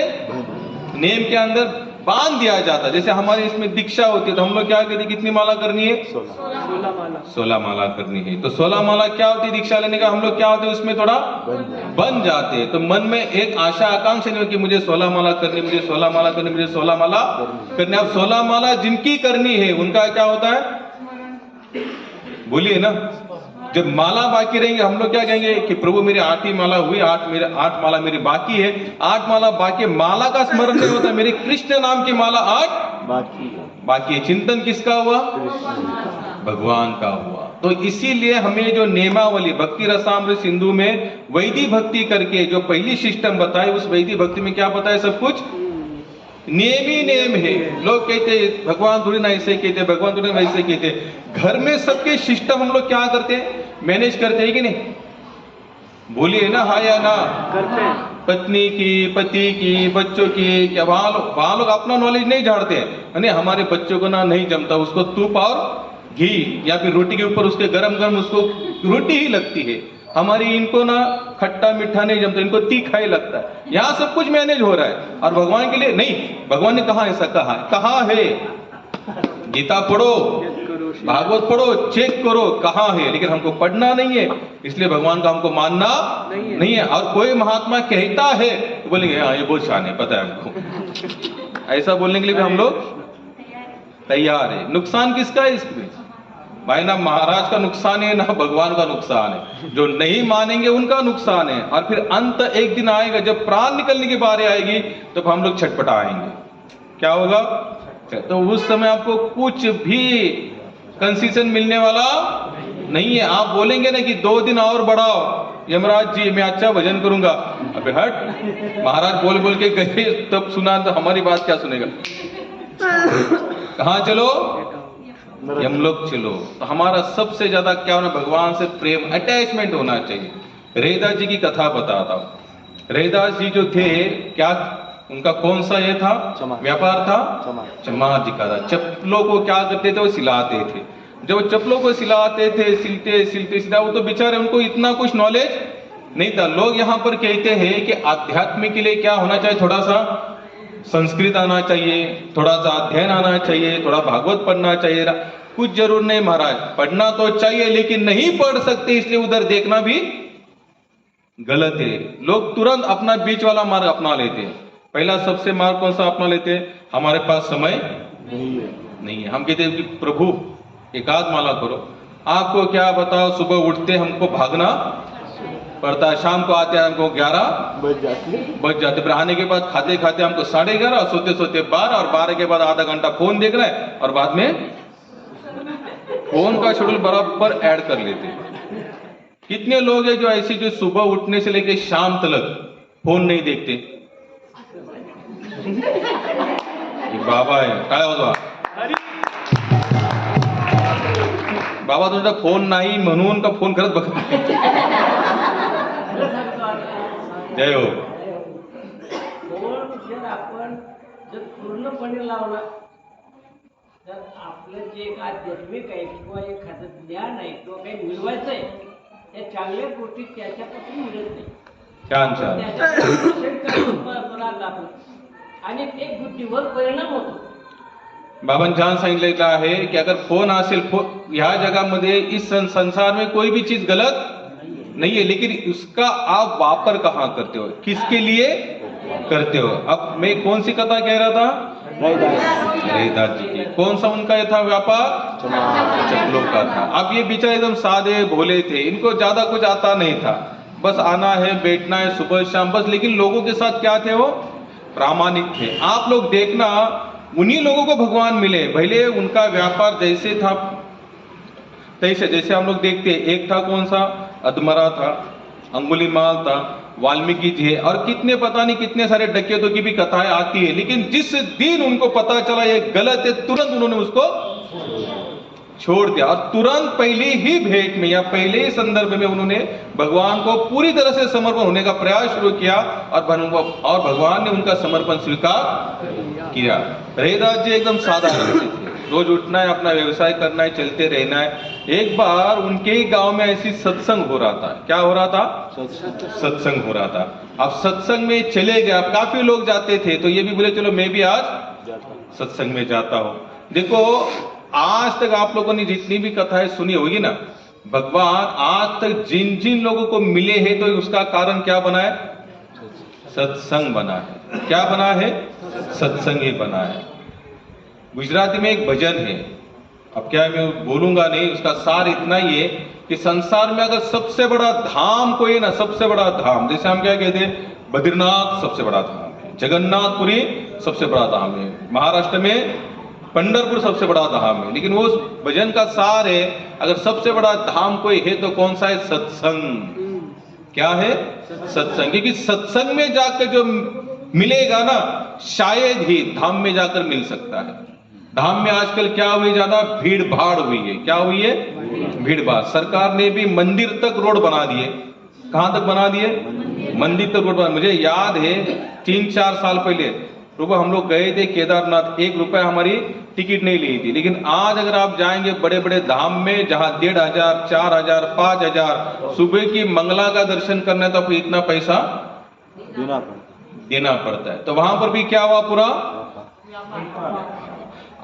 नेम के अंदर बांध दिया जाता। जैसे हमारे इसमें दीक्षा होती है तो हम लोग क्या कहते, कितनी माला करनी है? 16 माला। 16 माला करनी है। तो 16 माला क्या होती है दीक्षा लेने का, हम लोग क्या होते हैं उसमें थोड़ा बन जाते हैं। तो मन में एक आशा आकांक्षा नहीं हो कि मुझे 16 माला करनी, मुझे 16 माला करनी, मुझे 16 माला करनी। अब 16 माला जिनकी करनी है उनका क्या होता है, बोलिए ना? जब माला बाकी रहेंगे हम लोग क्या कहेंगे कि प्रभु मेरी 8 ही माला हुई, 8 माला मेरी बाकी है, 8 माला बाकी। माला का स्मरण नहीं होता, मेरे कृष्ण नाम की माला 8 बाकी है। चिंतन किसका हुआ? भगवान का हुआ। तो इसीलिए हमें जो नेमावली भक्ति रसामृत सिंधु में वैदिक भक्ति करके जो पहली सिस्टम बताई, उस वैदिक भक्ति में क्या बताया, सब कुछ नेम ही नेम है। लोग कहते हैं भगवान थोड़ी ना ऐसे कहते, भगवान थोड़ी ना वैसे कहते। घर में सबके सिस्टम हम लोग क्या करते हैं, मैनेज करते हैं कि नहीं? बोलिए ना, हाँ या ना? करते हैं। पत्नी की, पति की, बच्चों की, क्या वहां लोग अपना नॉलेज नहीं झाड़ते हैं। नहीं, हमारे बच्चों को ना नहीं जमता, उसको तूप और घी या फिर रोटी के ऊपर उसके गरम गरम उसको रोटी ही लगती है। हमारी इनको ना खट्टा मीठा नहीं जमता, इनको तीखा ही लगता है। यहाँ सब कुछ मैनेज हो रहा है और भगवान के लिए नहीं। भगवान ने कहा ऐसा कहा है? गीता पढ़ो, भागवत पढ़ो, चेक करो कहाँ है, लेकिन हमको पढ़ना नहीं है, इसलिए भगवान का हमको मानना नहीं है। और कोई महात्मा कहता है तो बोलेंगे हाँ ये बहुत शान है, पता है हमको। ऐसा बोलने के लिए भी हम लोग तैयार है। नुकसान किसका है इसमें? भाई ना महाराज का नुकसान है ना भगवान का नुकसान है, जो नहीं मानेंगे उनका नुकसान है। और फिर अंत एक दिन आएगा जब प्राण निकलने की बारी आएगी तो हम लोग छटपटाएंगे। क्या होगा? तो उस समय आपको कुछ भी कंसेशन मिलने वाला नहीं है। आप बोलेंगे ना कि 2 दिन और बढ़ाओ, यमराज जी मैं अच्छा भजन करूंगा, अबे हट, महाराज बोल बोल के गए तब सुना तो हमारी बात क्या सुनेगा? कहाँ चलो? यमलोक चलो। तो हमारा सबसे ज्यादा क्या होना, भगवान से प्रेम, अटैचमेंट होना चाहिए। रैदास जी की कथा बताता हूं। रैदास जी जो थे, क्या उनका कौन सा ये था व्यापार था? चमार जी का था। चप्पलों को क्या करते थे, वो सिलाते थे। जब वो चप्पलों को सिलाते थे, सिलते वो तो बेचारे, उनको इतना कुछ नॉलेज नहीं था। लोग यहाँ पर कहते हैं कि आध्यात्म के लिए क्या होना चाहिए, थोड़ा सा संस्कृत आना चाहिए, थोड़ा सा अध्ययन आना चाहिए, थोड़ा भागवत पढ़ना चाहिए। कुछ जरूर नहीं महाराज, पढ़ना तो चाहिए लेकिन नहीं पढ़ सकते, इसलिए उधर देखना भी गलत है। लोग तुरंत अपना बीच वाला मार्ग अपना लेते हैं। पहला सबसे मार्ग कौन सा अपना लेते हैं? हमारे पास समय नहीं है। हम कहते हैं कि प्रभु एकाध माला करो। आपको क्या बताओ, सुबह उठते हमको भागना पड़ता है, शाम को आते हैं हमको 11 बज जाते, फिर आने के बाद खाते खाते हमको 11:30, सोते सोते 12, और 12 के बाद आधा घंटा फोन देख रहे हैं, और बाद में फोन का शेड्यूल बराबर ऐड कर लेते हैं। कितने लोग हैं जो ऐसे जो सुबह उठने से लेकर शाम तक फोन नहीं देखते? बाबा है काय होता बाबा, तुमचा फोन नाही म्हणून का फोन करत बघत? जय हो. फोन जर आपण जर पूर्णपणे लावला तर आपलं जे एक आध्यात्मिक आहे किंवा एखादं ज्ञान आहे किंवा काही मिळवायचं आहे त्या चांगल्या गोष्टी त्याच्यापासून मिळत नाही. छान छान. आणि एक बुद्धीवर परिणाम होतो. बाबांनी छान सांगितलेलं आहे की अगर फोन असेल, ह्या जगामध्ये इस संसार में कोई भी चीज गलत नहीं है, लेकिन उसका आप वापर कहाँ करते हो, किसके लिए करते हो? अब मैं कौन सी कथा कह रहा था? रैदास जी की। कौन सा उनका ये था व्यापार? चप्पलों का था। अब ये बेचारे एकदम सादे भोले थे, इनको ज्यादा कुछ आता नहीं था, बस आना है बैठना है सुबह शाम बस। लेकिन लोगों के साथ क्या थे, वो प्रामाणिक थे। आप लोग देखना, उन्हीं लोगों को भगवान मिले, भले उनका व्यापार जैसे था तैसे। जैसे हम लोग देखते, एक था कौन सा, अधमरा था, अंगुलीमाल था, वाल्मीकि जी है, और कितने पता नहीं कितने सारे डकैतों की भी कथाएं आती है। लेकिन जिस दिन उनको पता चला ये गलत है, तुरंत उन्होंने उसको छोड़ दिया, और तुरंत पहले ही भेंट में या पहले ही संदर्भ में उन्होंने भगवान को पूरी तरह से समर्पण होने का प्रयास शुरू किया, और भगवान ने उनका समर्पण स्वीकार किया। रहीदास जी एकदम साधारण से थे, रोज उठना है, अपना व्यवसाय करना है, चलते रहना है। एक बार उनके ही गांव में ऐसी सत्संग हो रहा था। क्या हो रहा था? सत्संग हो रहा था। अब सत्संग में चले गए, अब काफी लोग जाते थे, तो ये भी बोले चलो मैं भी आज सत्संग में जाता हूं। देखो, आज तक आप लोगों ने जितनी भी कथाएं सुनी होगी ना, भगवान आज तक जिन जिन लोगों को मिले हैं, तो उसका कारण क्या बना है? सत्संग बना है। क्या बना है? सत्संग ही बना है। गुजराती में एक भजन है, अब क्या मैं बोलूंगा नहीं, उसका सार इतना ही है कि संसार में अगर सबसे बड़ा धाम कोई है ना, सबसे बड़ा धाम, जैसे हम क्या कहते हैं, बद्रीनाथ सबसे बड़ा धाम है, जगन्नाथपुरी सबसे बड़ा धाम है, महाराष्ट्र में पंढरपुर सबसे बड़ा धाम है। लेकिन वो उस भजन का सार है, अगर सबसे बड़ा धाम कोई है तो कौन सा है? सत्संग। क्या है? सत्संग। क्योंकि सत्संग में जाकर जो मिलेगा ना, शायद ही धाम में जाकर मिल सकता है। धाम में आजकल क्या हुई, ज्यादा भीड़ भाड़ हुई है। क्या हुई है? भीड़ भाड़। सरकार ने भी मंदिर तक रोड बना दिए। कहां तक बना दिए? मंदिर तक रोड बना। मुझे याद है 3-4 साल पहले रुको, हम लोग गए थे केदारनाथ, 1 रुपया हमारी टिकट नहीं ली थी। लेकिन आज अगर आप जाएंगे बड़े बड़े धाम में, जहां 1500, 4000, 5000, सुबह की मंगला का दर्शन करना है तो आपको इतना पैसा देना पड़ता है। तो वहां पर भी क्या हुआ पूरा?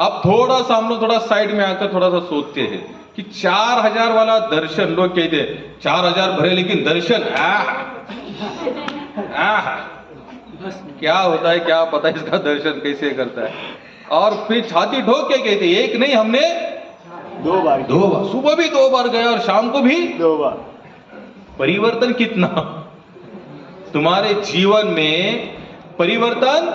अब थोड़ा सा हम लोग थोड़ा साइड में आकर थोड़ा सा सोचते हैं कि 4000 वाला दर्शन, लोग कहते 4000 भरे लेकिन दर्शन क्या होता है, क्या पता इसका दर्शन कैसे करता है। और फिर छाती ठोक के कहते, एक नहीं हमने 2 बार, सुबह भी 2 बार गए और शाम को भी 2 बार। परिवर्तन कितना? तुम्हारे जीवन में परिवर्तन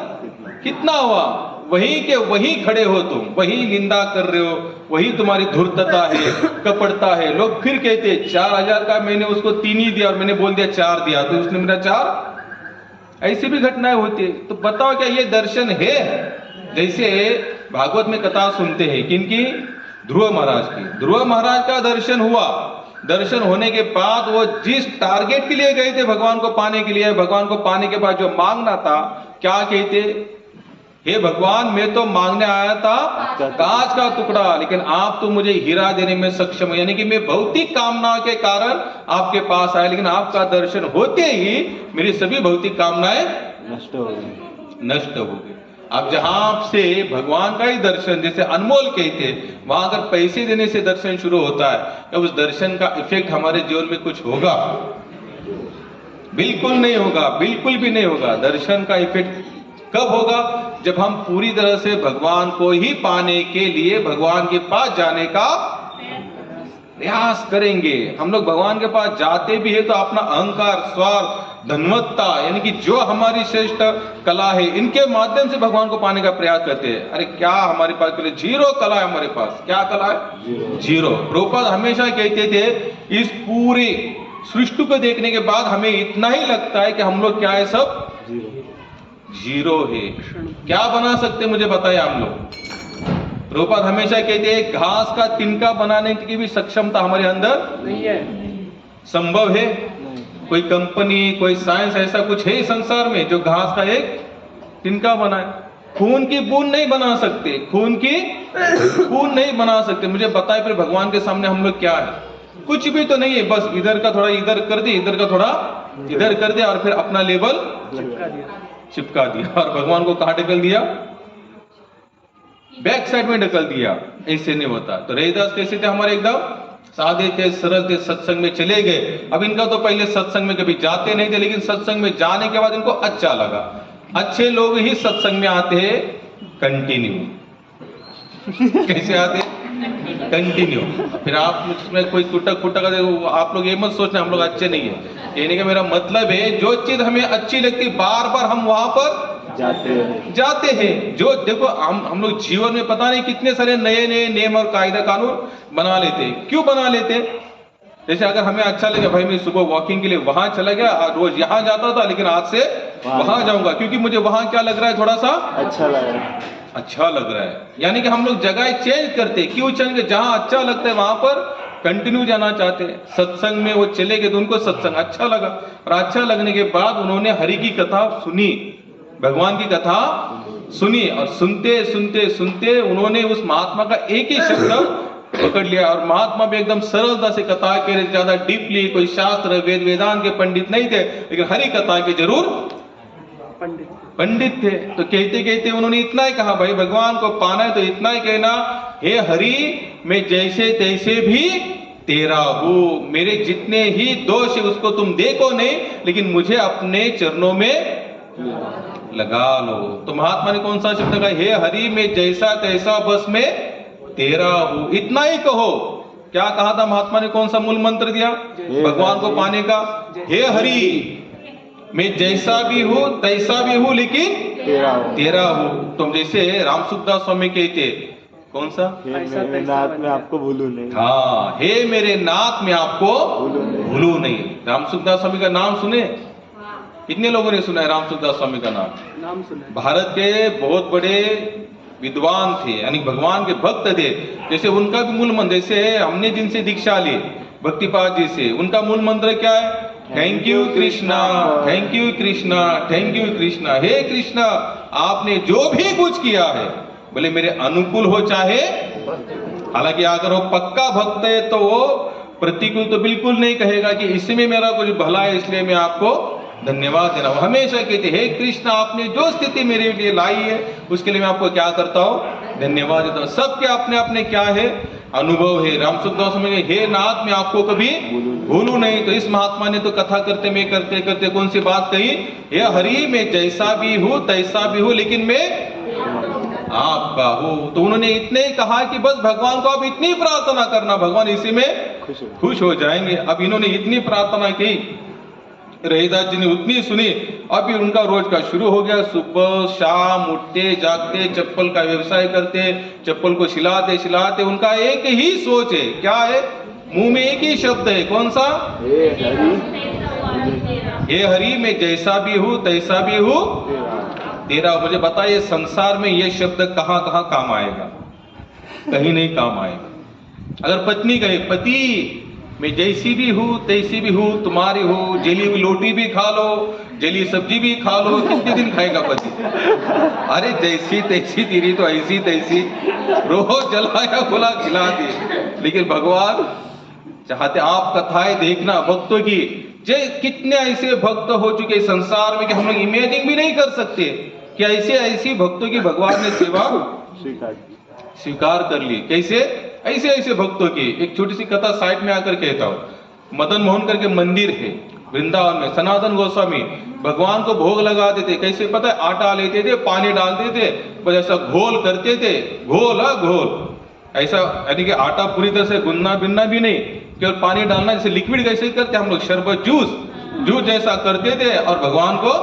कितना हुआ? वही के वही खड़े हो तुम, वही निंदा कर रहे हो, वही तुम्हारी धूर्तता है, कपटता है। लोग फिर कहते 4000 का मैंने उसको 3 ही दिया और मैंने बोल दिया 4 दिया, तो उसने मेरा 4। ऐसी भी घटनाएं होती है। तो बताओ क्या ये दर्शन है? जैसे भागवत में कथा सुनते हैं किनकी? ध्रुव महाराज की। ध्रुव महाराज का दर्शन हुआ, दर्शन होने के बाद वो जिस टारगेट के लिए गए थे भगवान को पाने के लिए, भगवान को पाने के बाद जो मांगना था, क्या कहते? हे भगवान, मैं तो मांगने आया था कांच का टुकड़ा, लेकिन आप तो मुझे हीरा देने में सक्षम है। यानी कि मैं भौतिक कामना के कारण आपके पास आया, लेकिन आपका दर्शन होते ही मेरी सभी भौतिक कामनाएं नष्ट हो गई। अब जहां से भगवान का ही दर्शन जैसे अनमोल कहते, वहां अगर पैसे देने से दर्शन शुरू होता है, तो उस दर्शन का इफेक्ट हमारे जीवन में कुछ होगा? बिल्कुल नहीं होगा, बिल्कुल भी नहीं होगा। दर्शन का इफेक्ट कब होगा? जब हम पूरी तरह से भगवान को ही पाने के लिए भगवान के पास जाने का प्रयास करेंगे। हम लोग भगवान के पास जाते भी है तो अपना अहंकार, स्वार्थ, धनवत्ता, यानी कि जो हमारी श्रेष्ठ कला है, इनके माध्यम से भगवान को पाने का प्रयास करते हैं। अरे क्या हमारे पास केवल 0 कला है? हमारे पास क्या कला है? 0। प्रभुपाद हमेशा कहते थे, इस पूरी सृष्टि को देखने के बाद हमें इतना ही लगता है कि हम लोग क्या है? सब 0 है। क्या बना सकते मुझे बताइए हम लोग? प्रभुपाद हमेशा कहते हैं, घास का तिनका बनाने की भी सक्षमता हमारे अंदर नहीं है। संभव है? कोई कंपनी, कोई साइंस ऐसा कुछ है संसार में जो घास का एक तिनका बनाए? खून की बूंद नहीं बना सकते, खून नहीं बना सकते। मुझे बताए फिर भगवान के सामने हम लोग क्या है? कुछ भी तो नहीं है। बस इधर का थोड़ा इधर कर दे, इधर का थोड़ा इधर कर दे, और फिर अपना लेवल चिपका दिया और भगवान को कहां ढकल दिया? बैक साइड में ढकल दिया। ऐसे नहीं होता। तो रहीदास कैसे थे? हमारे एकदम सादे थे, सरल थे, सत्संग में चले गए। अब इनका तो पहले सत्संग में कभी जाते नहीं थे, लेकिन सत्संग में जाने के बाद इनको अच्छा लगा। अच्छे लोग ही सत्संग में आते हैं कंटिन्यू। कैसे आते? कंटिन्यू। फिर आप उसमें कोई टुटक फुटक, आप लोग ये मत सोचना हम लोग अच्छे नहीं है। कहने का मेरा मतलब है, जो चीज हमें अच्छी लगती बार बार हम वहां पर जाते हैं। जो देखो हम लोग जीवन में पता नहीं कितने सारे नए नए नियम और कायदा कानून बना लेते हैं। क्यों बना लेते? जैसे अगर हमें अच्छा लगे भाई मैं सुबह वॉकिंग के लिए वहां चला गया, रोज यहाँ जाता था लेकिन आज से वहां जाऊंगा, क्योंकि मुझे वहां क्या लग रहा है, थोड़ा सा अच्छा लग रहा है। अच्छा लग रहा है। यानी कि हम लोग जगह चेंज करते, क्यों चेंज? जहां अच्छा लगता है वहां पर कंटिन्यू जाना चाहते हैं। सत्संग में वो चले गए तो उनको सत्संग अच्छा लगा, और अच्छा लगने के बाद उन्होंने हरि की कथा सुनी, भगवान की कथा सुनी, और सुनते सुनते सुनते उन्होंने उस महात्मा का एक ही शब्द पकड़ लिया, और महात्मा भी एकदम सरलता से कथा के, ज्यादा डीपली कोई शास्त्र वेद वेदांत के पंडित नहीं थे, लेकिन हरि कथा के जरूर पंडित थे। तो कहते कहते उन्होंने इतना ही कहा, भाई भगवान को पाना है तो इतना ही कहना, हे हरि मैं जैसे तैसे भी तेरा हूं, मेरे जितने ही दोष है उसको तुम देखो नहीं, लेकिन मुझे अपने चरणों में लगा लो। तो महात्मा ने कौन सा शब्द कहा? हे हरि मैं जैसा तैसा बस मैं तेरा हूं, इतना ही कहो। क्या कहा था महात्मा ने? कौन सा मूल मंत्र दिया भगवान को पाने का? हे हरि मैं जैसा भी हूं तैसा भी हूं, लेकिन तेरा हूं। तुम जैसे राम सुखदास स्वामी कहते, कौन सा? हे मेरे नाथ में आपको भूलू नहीं। हाँ, हे मेरे नाथ में आपको भूलू नहीं। राम सुखदास स्वामी का नाम सुने? कितने लोगों ने सुना है राम सुखदास स्वामी का नाम सुना है। भारत के बहुत बड़े विद्वान थे, यानी भगवान के भक्त थे। जैसे उनका भी मूल मंत्र, जैसे हमने जिनसे दीक्षा ली भक्तिपाद जी से, उनका मूल मंत्र क्या है? Thank you Krishna, thank you Krishna, thank you Krishna. हे कृष्णा आपने जो भी कुछ किया है, बोले मेरे अनुकूल हो चाहे, हालांकि अगर वो पक्का भक्त है तो वो प्रतिकूल तो बिल्कुल नहीं कहेगा कि इसमें मेरा कुछ भला है इसलिए मैं आपको धन्यवाद देना हूं। हमेशा कहते हे कृष्णा आपने जो स्थिति मेरे लिए लाई है उसके लिए मैं आपको क्या करता हूं? धन्यवाद देता हूं। सबके अपने अपने क्या है? अनुभव है। राम सुखदास स्वामी हे नाथ मैं आपको कभी भूलू नहीं। तो इस महात्मा ने तो कथा करते में करते करते कौन सी बात कही? हे हरि मैं जैसा भी हूं तैसा भी हूं, लेकिन मैं आपका हूं। तो उन्होंने इतने ही कहा कि बस भगवान को आप इतनी प्रार्थना करना, भगवान इसी में खुश हो जाएंगे। अब इन्होंने इतनी प्रार्थना की, रहीदास जी ने उतनी सुनी, अभी उनका रोज का शुरू हो गया। सुबह शाम उठते जागते चप्पल का व्यवसाय करते, चप्पल को सिलाते सिलाते उनका एक ही सोच है, क्या है? मुंह में एक ही शब्द है, कौन सा? हे हरि मैं जैसा भी हूं तैसा भी हूं तेरा। मुझे बताइए संसार में ये शब्द कहां कहां काम आएगा? कहीं नहीं काम आएगा। अगर पत्नी कहे पति मैं जैसी भी हूं तैसी भी हूं तुम्हारी हूं, जली हुई रोटी भी खा लो, जली सब्जी भी खा लो, कितने दिन खाएगा पति? अरे जैसी तैसी तेरी तो ऐसी तैसी, रोज जलाया खुला खिला दी। लेकिन भगवान चाहते, आप कथाएं देखना भक्तों की, जे कितने ऐसे भक्त हो चुके संसार में कि हम लोग इमेजिन भी नहीं कर सकते कि ऐसे ऐसी भक्तों की भगवान ने सेवा स्वीकार कर ली। कैसे? ऐसे ऐसे भक्तों की। एक छोटी सी कथा साइड में आकर कहता हूं। मदन मोहन करके मंदिर है वृंदावन में, सनातन गोस्वामी भगवान को भोग लगाते थे। कैसे पता है? आटा लेते थे, पानी डालते थे, बस ऐसा घोल करते थे, घोल घोल ऐसा, यानी कि आटा पूरी तरह से गुनना बिनना भी नहीं, केवल पानी डालना, जैसे लिक्विड कैसे करते हम लोग, शरबत जूस जैसा करते थे और भगवान को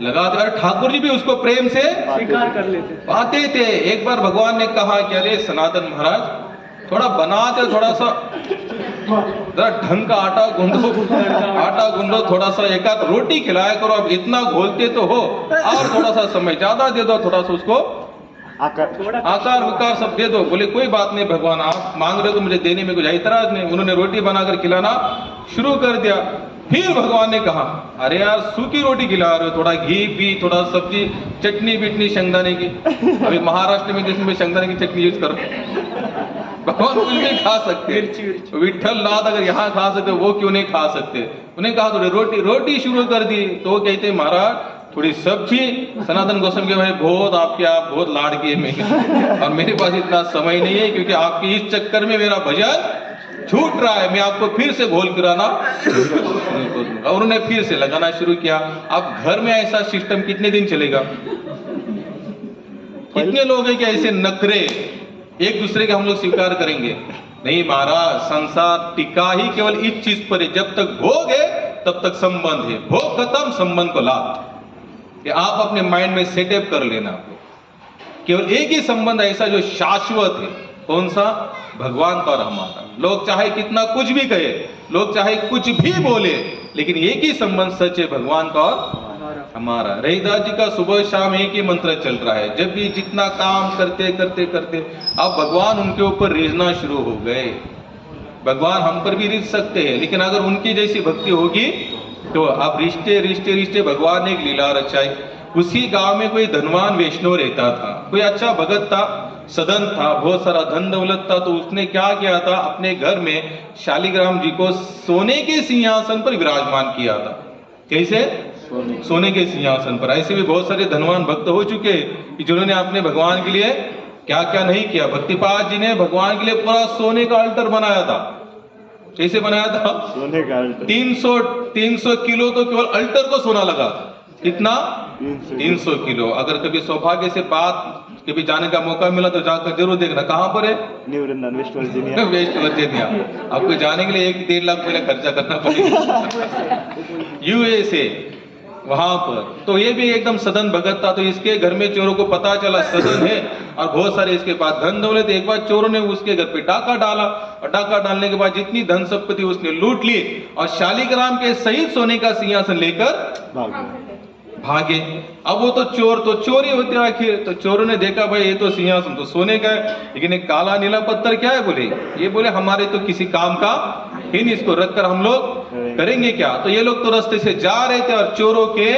लगाते। और ठाकुर जी भी उसको प्रेम से स्वीकार कर लेते पाते थे। एक बार भगवान ने कहा कि अरे सनातन महाराज थोड़ा बनाते, थोड़ा सा जरा ढंग का आटा गूंदो, थोड़ा सा एक आध रोटी खिलाया करो, अब इतना घोलते तो हो, और थोड़ा सा समय ज्यादा दे दो, थोड़ा सा उसको आकार विकार सब दे दो। बोले कोई बात नहीं भगवान, आप मांग रहे हो तो मुझे देने में कुछ ऐतराज नहीं। उन्होंने रोटी बनाकर खिलाना शुरू कर दिया। फिर भगवान ने कहा अरे यार सूखी रोटी खिला रहे हो, थोड़ा घी भी, थोड़ा सब्जी, चटनी बिटनी शेंगदाने की। अभी महाराष्ट्र में जिसमें शेंगदाने की चटनी यूज करो, भगवान कुछ भी खा सकते, विठल नाथ अगर यहाँ खा सकते वो क्यों नहीं खा सकते? उन्हें कहा थोड़ी रोटी शुरू कर दी। तो वो कहते महाराज थोड़ी सब्जी। सनातन गोस्वामी के भाई बहुत आपके, आप बहुत लाड़की है मेरी, और मेरे पास इतना समय नहीं है, क्योंकि आपके इस चक्कर में मेरा भजन छूट रहा है, मैं आपको फिर से घोल कराना। और उन्होंने फिर से लगाना शुरू किया। अब घर में ऐसा सिस्टम कितने दिन चलेगा? कितने लोग हैं कि ऐसे नखरे एक दूसरे के हम लोग स्वीकार करेंगे? नहीं महाराज, संसार टिका ही केवल इस चीज पर है, जब तक भोग है तब तक संबंध है, भोग खत्म संबंध को लाभ। कि आप अपने माइंड में सेटअप कर लेना, केवल एक ही संबंध ऐसा जो शाश्वत है। कौन सा? भगवान का और हमारा। लोग चाहे कितना कुछ भी कहे, लोग चाहे कुछ भी बोले, लेकिन एक ही संबंध सच है, भगवान का और हमारा। रहीदास जी का सुबह शाम एक ही मंत्र चल रहा है। जब भी जितना काम करते करते करते अब भगवान उनके ऊपर रिझना शुरू हो गए। भगवान हम पर भी रिझ सकते हैं, लेकिन अगर उनकी जैसी भक्ति होगी तो अब रिश्ते रिश्ते रिश्ते। भगवान ने एक लीला रचाई। उसी गांव में कोई धनवान वैष्णव रहता था, कोई अच्छा भगत था, सदन था, बहुत सारा धन दौलत था। तो उसने क्या किया था, अपने घर में शालिग्राम जी को सोने के सिंहासन पर विराजमान किया था। कैसे? सोने के सिंहासन पर। ऐसे भी बहुत सारे धनवान भक्त हो चुके कि जिन्होंने अपने भगवान के लिए क्या क्या नहीं किया। भक्तिपाद जी ने भगवान के लिए पूरा सोने का अल्टर बनाया था। कैसे बनाया था? सोने का अल्टर। 300 किलो तो केवल अल्टर को सोना लगा। कितना? 300 किलो। अगर कभी सौभाग्य से बात कभी जाने का मौका मिला तो जाकर जरूर देखना। कहां पर है? New Vrindavan, West Virginia. West Virginia. आपको जाने के लिए 1-1.5 लाख पहले खर्चा करना पड़ेगा। यूएसए, वहां पर। तो ये भी एकदम सदन भगत था। तो इसके घर में चोरों को पता चला सदन है और बहुत सारे इसके पास धन दौलत। एक बार चोरों ने उसके घर पे डाका डाला और डाका डालने के बाद जितनी धन संपत्ति उसने लूट ली और शालिग्राम के सहित सोने का सिंहासन लेकर भागे। अब वो तो चोरी होते आखिर। तो चोरों ने देखा भाई ये तो सिंहासन तो सोने का है, लेकिन एक काला नीला पत्थर क्या है? बोले ये बोले हमारे तो किसी काम का ही नहीं, इसको रखकर हम लोग करेंगे क्या? तो ये लोग तो रास्ते से जा रहे थे और चोरों के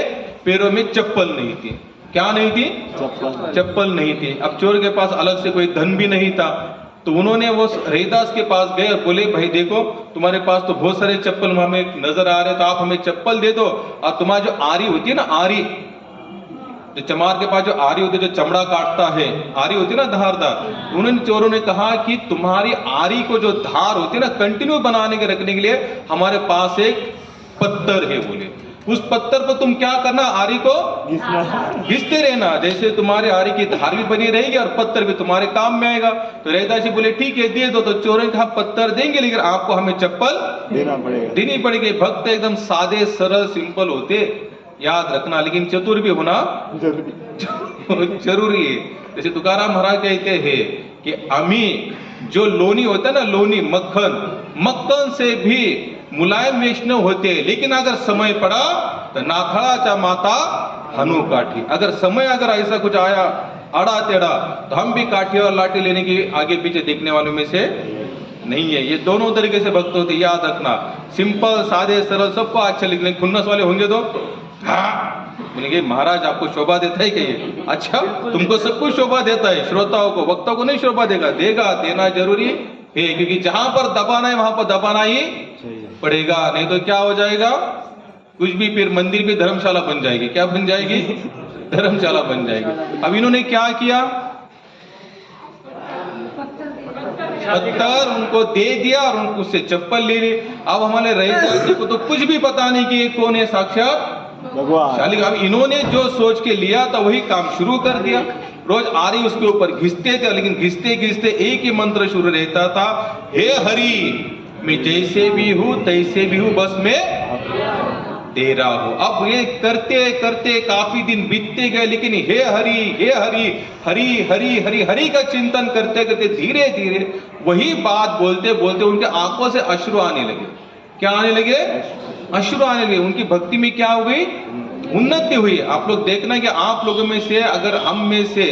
पैरों में चप्पल नहीं थी। क्या नहीं थी? चप्पल नहीं थी। अब चोर के पास अलग से कोई धन भी नहीं था। तो उन्होंने वो रहीदास के पास गए और बोले भाई देखो तुम्हारे पास तो बहुत सारे चप्पल हमें नजर आ रहे, तो आप हमें चप्पल दे दो। और तुम्हारी जो आरी होती है ना, आरी जो चमार के पास जो आरी होती है, जो चमड़ा काटता है, आरी होती है ना धारदार। उन्होंने चोरों ने कहा कि तुम्हारी आरी को जो धार होती है ना कंटिन्यू बनाने के रखने के लिए हमारे पास एक पत्थर है। बोले उस पत्थर पर तुम क्या करना, आरी को घिसते रहना, जैसे तुम्हारी आरी की धार भी बनी रहेगी और पत्थर भी तुम्हारे काम में आएगा। तो रहीदास जी बोले ठीक है दे दो। तो चोरों ने कहा पत्थर देंगे लेकिन आपको हमें चप्पल देनी पड़ेगी। भक्त एकदम सादे सरल सिंपल होते, याद रखना, लेकिन चतुर भी होना जरूरी है। जैसे तुकाराम महाराज कहते हैं कि अमी जो लोनी होता है ना, लोनी मक्खन से भी मुलायम वैष्णव होते, लेकिन अगर समय पड़ा तो नाथड़ा माता हनु काठी। अगर समय अगर ऐसा कुछ आया अड़ा टेढ़ा तो हम भी काठी और लाठी लेने की आगे पीछे देखने वालों में से नहीं है। ये दोनों तरीके से भक्त होते, याद रखना। सिंपल सादे सरल सबको अच्छा, लेकिन खुन्नस वाले होंगे तो बोलेंगे महाराज आपको शोभा देता है क्या ये? अच्छा तुमको सब कुछ शोभा देता है, श्रोताओं को वक्ताओं को नहीं शोभा देगा? देना जरूरी है, क्योंकि जहां पर दबाना है वहां पर दबाना ही पड़ेगा, नहीं तो क्या हो जाएगा? कुछ भी फिर मंदिर भी धर्मशाला बन जाएगी। क्या बन जाएगी? धर्मशाला बन जाएगी। अब इन्होंने क्या किया? पत्थर उनको दे दिया और उनको उससे चप्पल ले ली। अब हमारे रहीदास जी को तो कुछ भी पता नहीं कि ये कौन है, साक्षात भगवान। अब इन्होंने जो सोच के लिया था वही काम शुरू कर दिया। रोज आरी उसके ऊपर घिसते थे, लेकिन घिसते घिसते एक ही मंत्र शुरू रहता था, हे हरि मैं जैसे भी हूं तैसे भी हूं, बस मैं तेरा हूं। अब ये करते करते काफी दिन बीतते गए, लेकिन हे हरि हरि हरि हरि हरि का चिंतन करते करते धीरे धीरे वही बात बोलते बोलते उनके आंखों से अश्रु आने लगे। क्या आने लगे? अश्रु आने लगे। उनकी भक्ति में क्या हुई? उन्नति हुई। आप लोग देखना कि आप लोगों में से अगर हम में से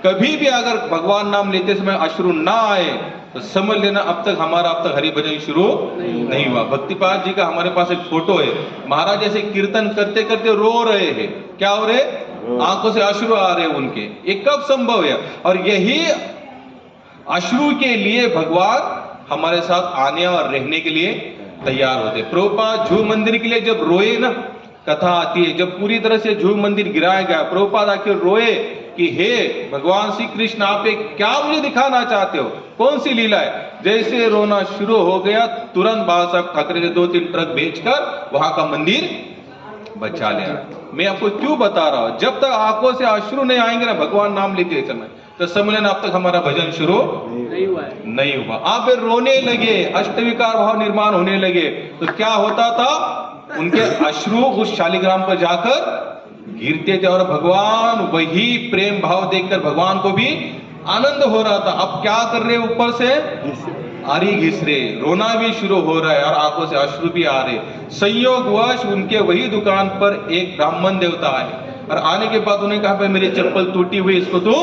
कभी भी अगर भगवान नाम लेते समय अश्रु ना आए तो समझ लेना अब तक हरि भजन शुरू नहीं हुआ। भक्तिपाद जी का हमारे पास एक फोटो है, महाराज ऐसे कीर्तन करते करते रो रहे हैं। क्या हो रहे? आंखों से अश्रु आ रहे उनके। ये कब संभव है? और यही अश्रु के लिए भगवान हमारे साथ आने और रहने के लिए तैयार होते। प्रभुपाद झूम मंदिर के लिए जब रोए ना, कथा आती है जब पूरी तरह से झूम मंदिर गिराया गया, प्रभुपाद आके रोए कि हे भगवान श्री कृष्ण आप क्या मुझे दिखाना चाहते हो, कौन सी लीला है? जैसे रोना शुरू हो गया तुरंत बाबा साहब ठाकरे ने 2-3 ट्रक बेचकर वहां का मंदिर बचा लिया। मैं आपको क्यों बता रहा हूं, जब तक आंखों से अश्रु नहीं आएंगे ना भगवान नाम लेते समय, तो समझ लेना अब तक हमारा भजन शुरू नहीं हुआ। आप रोने लगे, अष्टविकार भाव निर्माण होने लगे, तो क्या होता था? उनके अश्रु उस शालिग्राम पर जाकर गिरते थे और भगवान वही प्रेम भाव देखकर भगवान को भी आनंद हो रहा था, अब क्या कर रहे ऊपर से आरी घिस रहे, रोना भी शुरू हो रहा है और आंखों से अश्रु भी आ रहे। संयोगवश उनके वही दुकान पर एक ब्राह्मण देवता आए और आने के बाद उन्होंने कहा भाई मेरी चप्पल टूटी हुई, इसको तो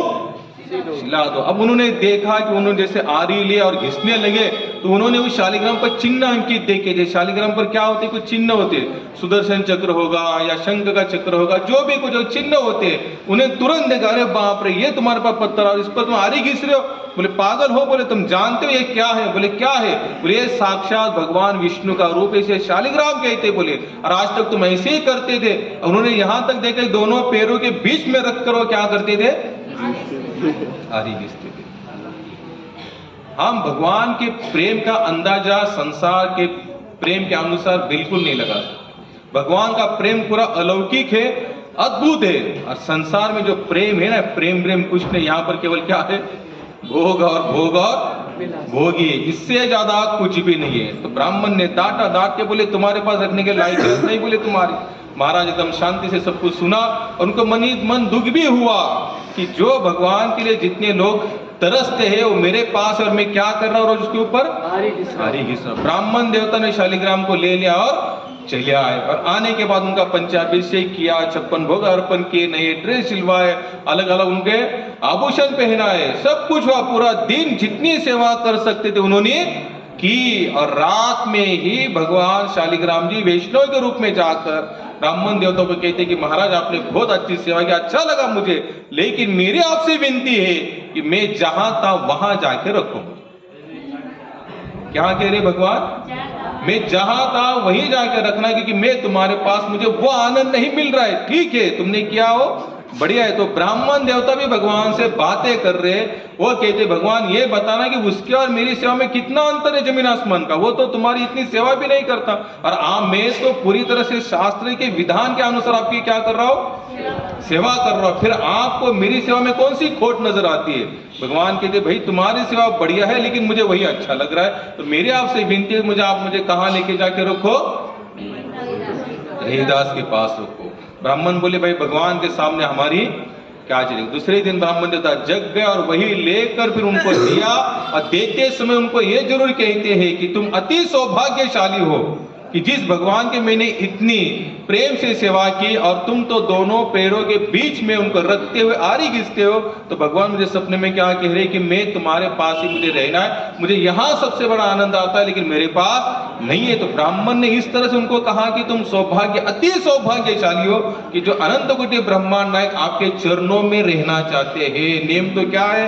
सिला दो। अब उन्होंने देखा कि उन्होंने जैसे आरी लिए और घिसने लगे तो उन्होंने उस शालिग्राम पर चिन्ह अंकित देखे। जैसे शालिग्राम पर क्या होते, कुछ चिन्ह होते, सुदर्शन चक्र होगा या शंख का चक्र होगा, जो भी कुछ चिन्ह होते, उन्हें तुरंत देखा, अरे बाप रे ये तुम्हारे पास पत्थर और इस पर तुम आरी घिस रहे हो। बोले पागल हो, बोले तुम जानते हो ये क्या है? बोले क्या है? बोले ये साक्षात भगवान विष्णु का रूप है, इसे शालिग्राम कहते। बोले और आज तक तुम ऐसे ही करते थे। उन्होंने यहां तक देखा दोनों पैरों के बीच में रखकर वो क्या करते थे, आरी घिसते थे। हम भगवान के प्रेम का अंदाजा संसार के प्रेम के अनुसार बिल्कुल नहीं लगा सकते। भगवान का प्रेम पूरा अलौकिक है, अद्भुत है। और संसार में जो प्रेम है ना, प्रेम कुछ नहीं, यहाँ पर केवल क्या है, भोग और भोगी, इससे ज्यादा कुछ भी नहीं है। तो ब्राह्मण ने डांट के बोले तुम्हारे पास रखने के लायक नहीं। बोले तुम्हारी। महाराज एकदम शांति से सब कुछ सुना और उनको मन दुख भी हुआ कि जो भगवान के लिए जितने लोग तरसते हैं वो मेरे पास, और मैं क्या कर रहा हूं रोज उसके ऊपर आरी घिस रहा। ब्राह्मण देवता ने शालिग्राम को ले लिया और चले आए और आने के बाद उनका पंचाभिषेक किया, 56 भोग अर्पण किए, नए ड्रेस सिलवाए, अलग अलग उनके आभूषण पहनाए, सब कुछ हुआ। पूरा दिन जितनी सेवा कर सकते थे उन्होंने की और रात में ही भगवान शालिग्राम जी वैष्णव के रूप में जाकर ब्राह्मण देवताओं को कहते कि महाराज आपने बहुत अच्छी सेवा की, अच्छा लगा मुझे, लेकिन मेरी आपसे विनती है कि मैं जहां था वहां जाके रखूं। क्या कह रहे भगवान? मैं जहां था वहीं जाके रखना, क्योंकि मैं तुम्हारे पास, मुझे वो आनंद नहीं मिल रहा है। ठीक है तुमने किया हो, बढ़िया है। तो ब्राह्मण देवता भी भगवान से बातें कर रहे, वो कहते भगवान ये बताना कि उसके और मेरी सेवा में कितना अंतर है जमीन आसमान का, वो तो तुम्हारी इतनी सेवा भी नहीं करता और मैं तो पूरी तरह से शास्त्र के विधान के अनुसार आपकी क्या कर रहा हूं, सेवा कर रहा हूं, फिर आपको मेरी सेवा में कौन सी खोट नजर आती है? भगवान कहते भाई तुम्हारी सेवा बढ़िया है लेकिन मुझे वही अच्छा लग रहा है, तो मेरी आपसे विनती है मुझे आप मुझे कहां लेके जाके रखो? रहीदास के पास रखो। ब्राह्मण बोले भाई भगवान के सामने हमारी क्या चलेगी। दूसरे दिन ब्राह्मण देवता जग गए और वही लेकर फिर उनको दिया और देते समय उनको ये जरूर कहते हैं कि तुम अति सौभाग्यशाली हो कि जिस भगवान के मैंने इतनी प्रेम से सेवा की और तुम तो दोनों पैरों के बीच में उनको रखते हुए आरी घिसते हो। तो भगवान मुझे सपने में क्या कह रहे कि मैं तुम्हारे पास ही मुझे रहना है, मुझे यहां सबसे बड़ा आनंद आता है लेकिन मेरे पास नहीं है। तो ब्राह्मण ने इस तरह से उनको कहा कि तुम अति सौभाग्यशाली हो कि जो अनंत कोटि ब्रह्मांड नायक आपके चरणों में रहना चाहते हैं। नेम तो क्या है?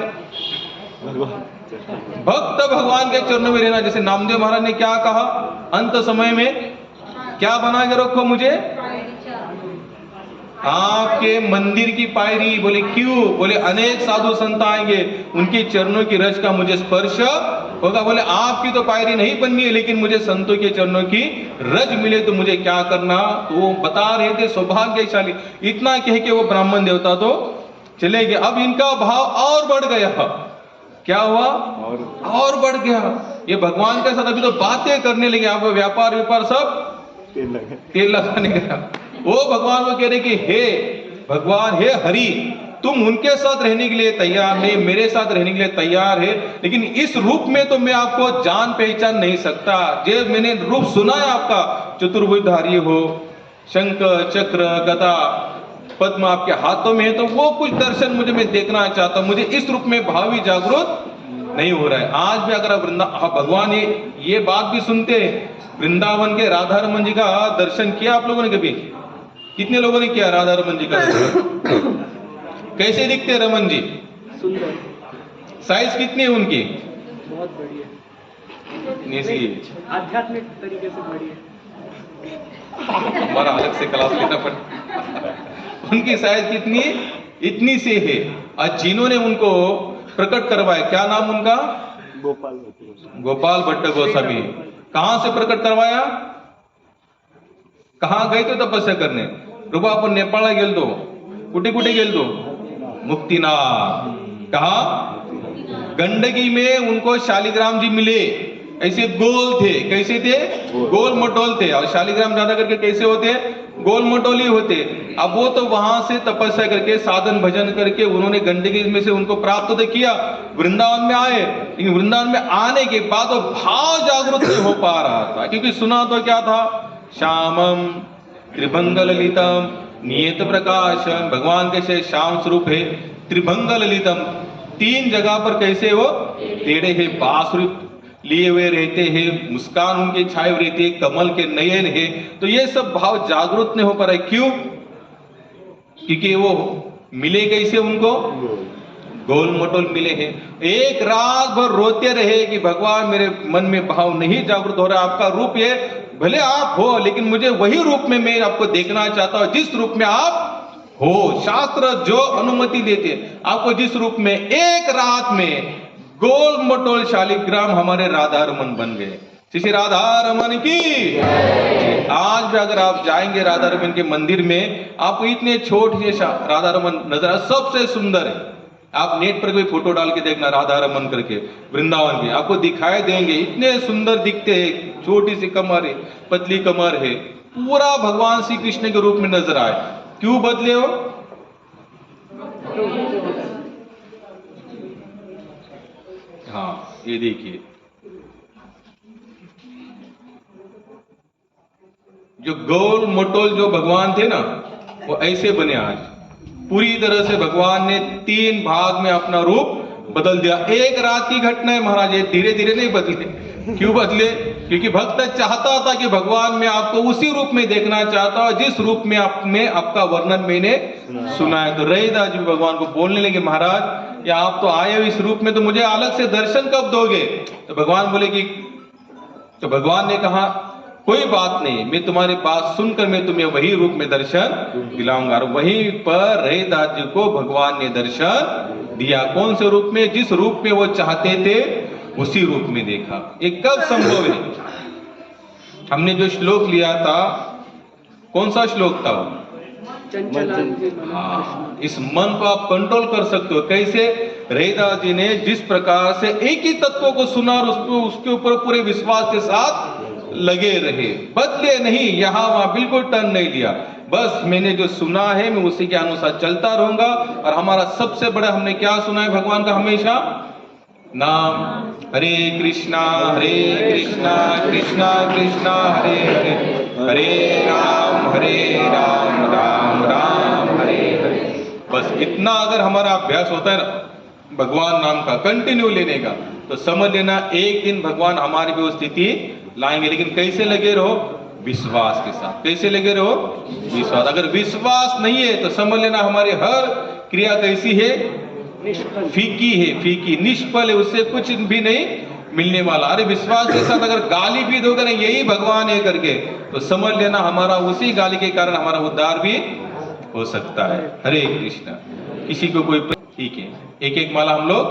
भक्त भगवान के चरणों में रहना। जैसे नामदेव महाराज ने क्या कहा अंत समय में, क्या बना के रखो मुझे? आपके मंदिर की पायरी। बोले क्यों? बोले अनेक साधु संत आएंगे, उनके चरणों की रज का मुझे स्पर्श होगा। बोले आपकी तो पायरी नहीं बननी है लेकिन मुझे संतों के चरणों की रज मिले तो मुझे क्या करना? तो वो बता रहे थे सौभाग्यशाली। इतना कह के वो ब्राह्मण देवता तो चले गए। अब इनका भाव और बढ़ गया। क्या हुआ? और बढ़ गया। ये भगवान के साथ अभी तो बातें करने लगे, आप व्यापार सब तेल लगाने गया। वो भगवान को कह रहे कि हे भगवान, हे हरि, तुम उनके साथ रहने के लिए तैयार है, मेरे साथ रहने के लिए तैयार है, लेकिन इस रूप में तो मैं आपको जान पहचान नहीं सकता। जो मैंने रूप सुना है आपका, चतुर्भुजधारी हो, शंख चक्र गदा पद्म आपके हाथों में है, तो वो कुछ दर्शन मुझे मैं देखना चाहता हूं। मुझे इस रूप में भावी जागृत नहीं हो रहा है। आज भी अगर भगवान ये बात भी सुनते हैं, वृंदावन के राधा रमन जी का दर्शन किया आप लोगों ने कभी? कितने लोगों ने किया राधा रमन जी का दर्शन? कैसे दिखते हैं रमन जी? सुंदर। साइज कितनी है उनकी? बहुत बढ़िया। आध्यात्मिक तरीके से बढ़िया। हमारा अलग से क्लास लेना पड़ता। उनकी साइज कितनी? इतनी से है। आज जिन्होंने उनको प्रकट करवाया, क्या नाम उनका? गोपाल भट्ट गोस्वामी। कहां से प्रकट करवाया? कहां गए थे तपस्या करने? प्रभु आपण नेपाळला गेलतो, कुठे कुठे गेलतो? मुक्तिनाथ। कहा? गंडकी में उनको शालिग्राम जी मिले, ऐसे गोल थे। कैसे थे? गोल मटोल थे। और शालिग्राम ज्यादा करके कैसे होते? गोल मटोली होते। अब वो तो वहां से तपस्या करके साधन भजन करके उन्होंने गंडकी में से उनको प्राप्त तो किया, वृंदावन में आए, लेकिन वृंदावन में आने के बाद वो भाव जागृत नहीं हो पा रहा था, क्योंकि सुना तो क्या था, श्यामम त्रिभंग ललितम नियत प्रकाशम, भगवान कैसे श्याम स्वरूप है, त्रिभंग ललितम, 3 जगह पर कैसे वो टेढ़े है, बांसुरी लिए हुए रहते हैं, मुस्कान उनके छाए हुए रहती है, कमल के नयन है। तो ये सब भाव जागृत नहीं हो पा रहा है, क्यों? क्योंकि वो मिले कैसे उनको, गोल मटोल मिले हैं। एक रात भर रोते रहे कि भगवान मेरे मन में भाव नहीं जागृत हो रहा, आपका रूप ये भले आप हो, लेकिन मुझे वही रूप में मैं आपको देखना चाहता हूं जिस रूप में आप हो। शास्त्र जो अनुमति देते आपको जिस रूप में, एक रात में गोल मटोल शालिग्राम हमारे राधा रमन बन गए। श्री राधा रमन की। आज भी अगर आप जाएंगे राधा रमन के मंदिर में, आपको इतने छोटे से राधा रमन नजर आए, सबसे सुंदर है। आप नेट पर कोई फोटो डाल के देखना राधा रमन करके वृंदावन के, आपको दिखाई देंगे, इतने सुंदर दिखते हैं, छोटी सी कमर है, पतली कमर है, पूरा भगवान श्री कृष्ण के रूप में नजर आए। क्यों बदले हो? हाँ, ये देखिए, जो गोल मटोल जो भगवान थे ना, वो ऐसे बने आज। पूरी तरह से भगवान ने 3 भाग में अपना रूप बदल दिया। एक रात की घटना है महाराज, ये धीरे धीरे नहीं बदले। क्यों बदले? क्योंकि भक्त चाहता था कि भगवान मैं आपको उसी रूप में देखना चाहता हूं जिस रूप में आपका वर्णन मैंने सुना है। तो रहीदास जी भगवान को बोलने लगे, महाराज कि आप तो आए हो इस रूप में, तो मुझे अलग से दर्शन कब दोगे? तो भगवान बोले कि, तो भगवान ने कहा कोई बात नहीं, मैं तुम्हारी बात सुनकर मैं तुम्हें वही रूप में दर्शन दिलाऊंगा। और वहीं पर रहीदास जी को भगवान ने दर्शन दिया। कौन से रूप में? जिस रूप में वो चाहते थे उसी रूप में देखा। ये कब संभव है? हमने जो श्लोक लिया था, कौन सा श्लोक था वो? हाँ, इस मन को आप कंट्रोल कर सकते हो। कैसे? रहीदास जी ने जिस प्रकार से एक ही तत्व को सुना और उसके ऊपर पूरे विश्वास के साथ लगे रहे, बदले नहीं, यहां वहां बिल्कुल टर्न नहीं लिया। बस मैंने जो सुना है मैं उसी के अनुसार चलता रहूंगा। और हमारा सबसे बड़ा, हमने क्या सुना है भगवान का हमेशा? नाम, हरे कृष्णा कृष्णा कृष्णा हरे हरे, हरे राम राम राम हरे हरे। बस इतना अगर हमारा अभ्यास होता है ना भगवान नाम का कंटिन्यू लेने का, तो समझ लेना एक दिन भगवान हमारी भी वो स्थिति लाएंगे। लेकिन कैसे लगे रहो? विश्वास के साथ। कैसे लगे रहो? विश्वास। अगर विश्वास नहीं है तो समझ लेना हमारी हर क्रिया कैसी है? फीकी है, फीकी, निष्फल है, उससे कुछ भी नहीं मिलने वाला। अरे विश्वास के साथ अगर गाली भी दोगे ना यही भगवान है करके, तो समझ लेना हमारा उसी गाली के कारण हमारा उद्धार भी हो सकता है। हरे कृष्णा। किसी को कोई, ठीक है, एक एक माला हम लोग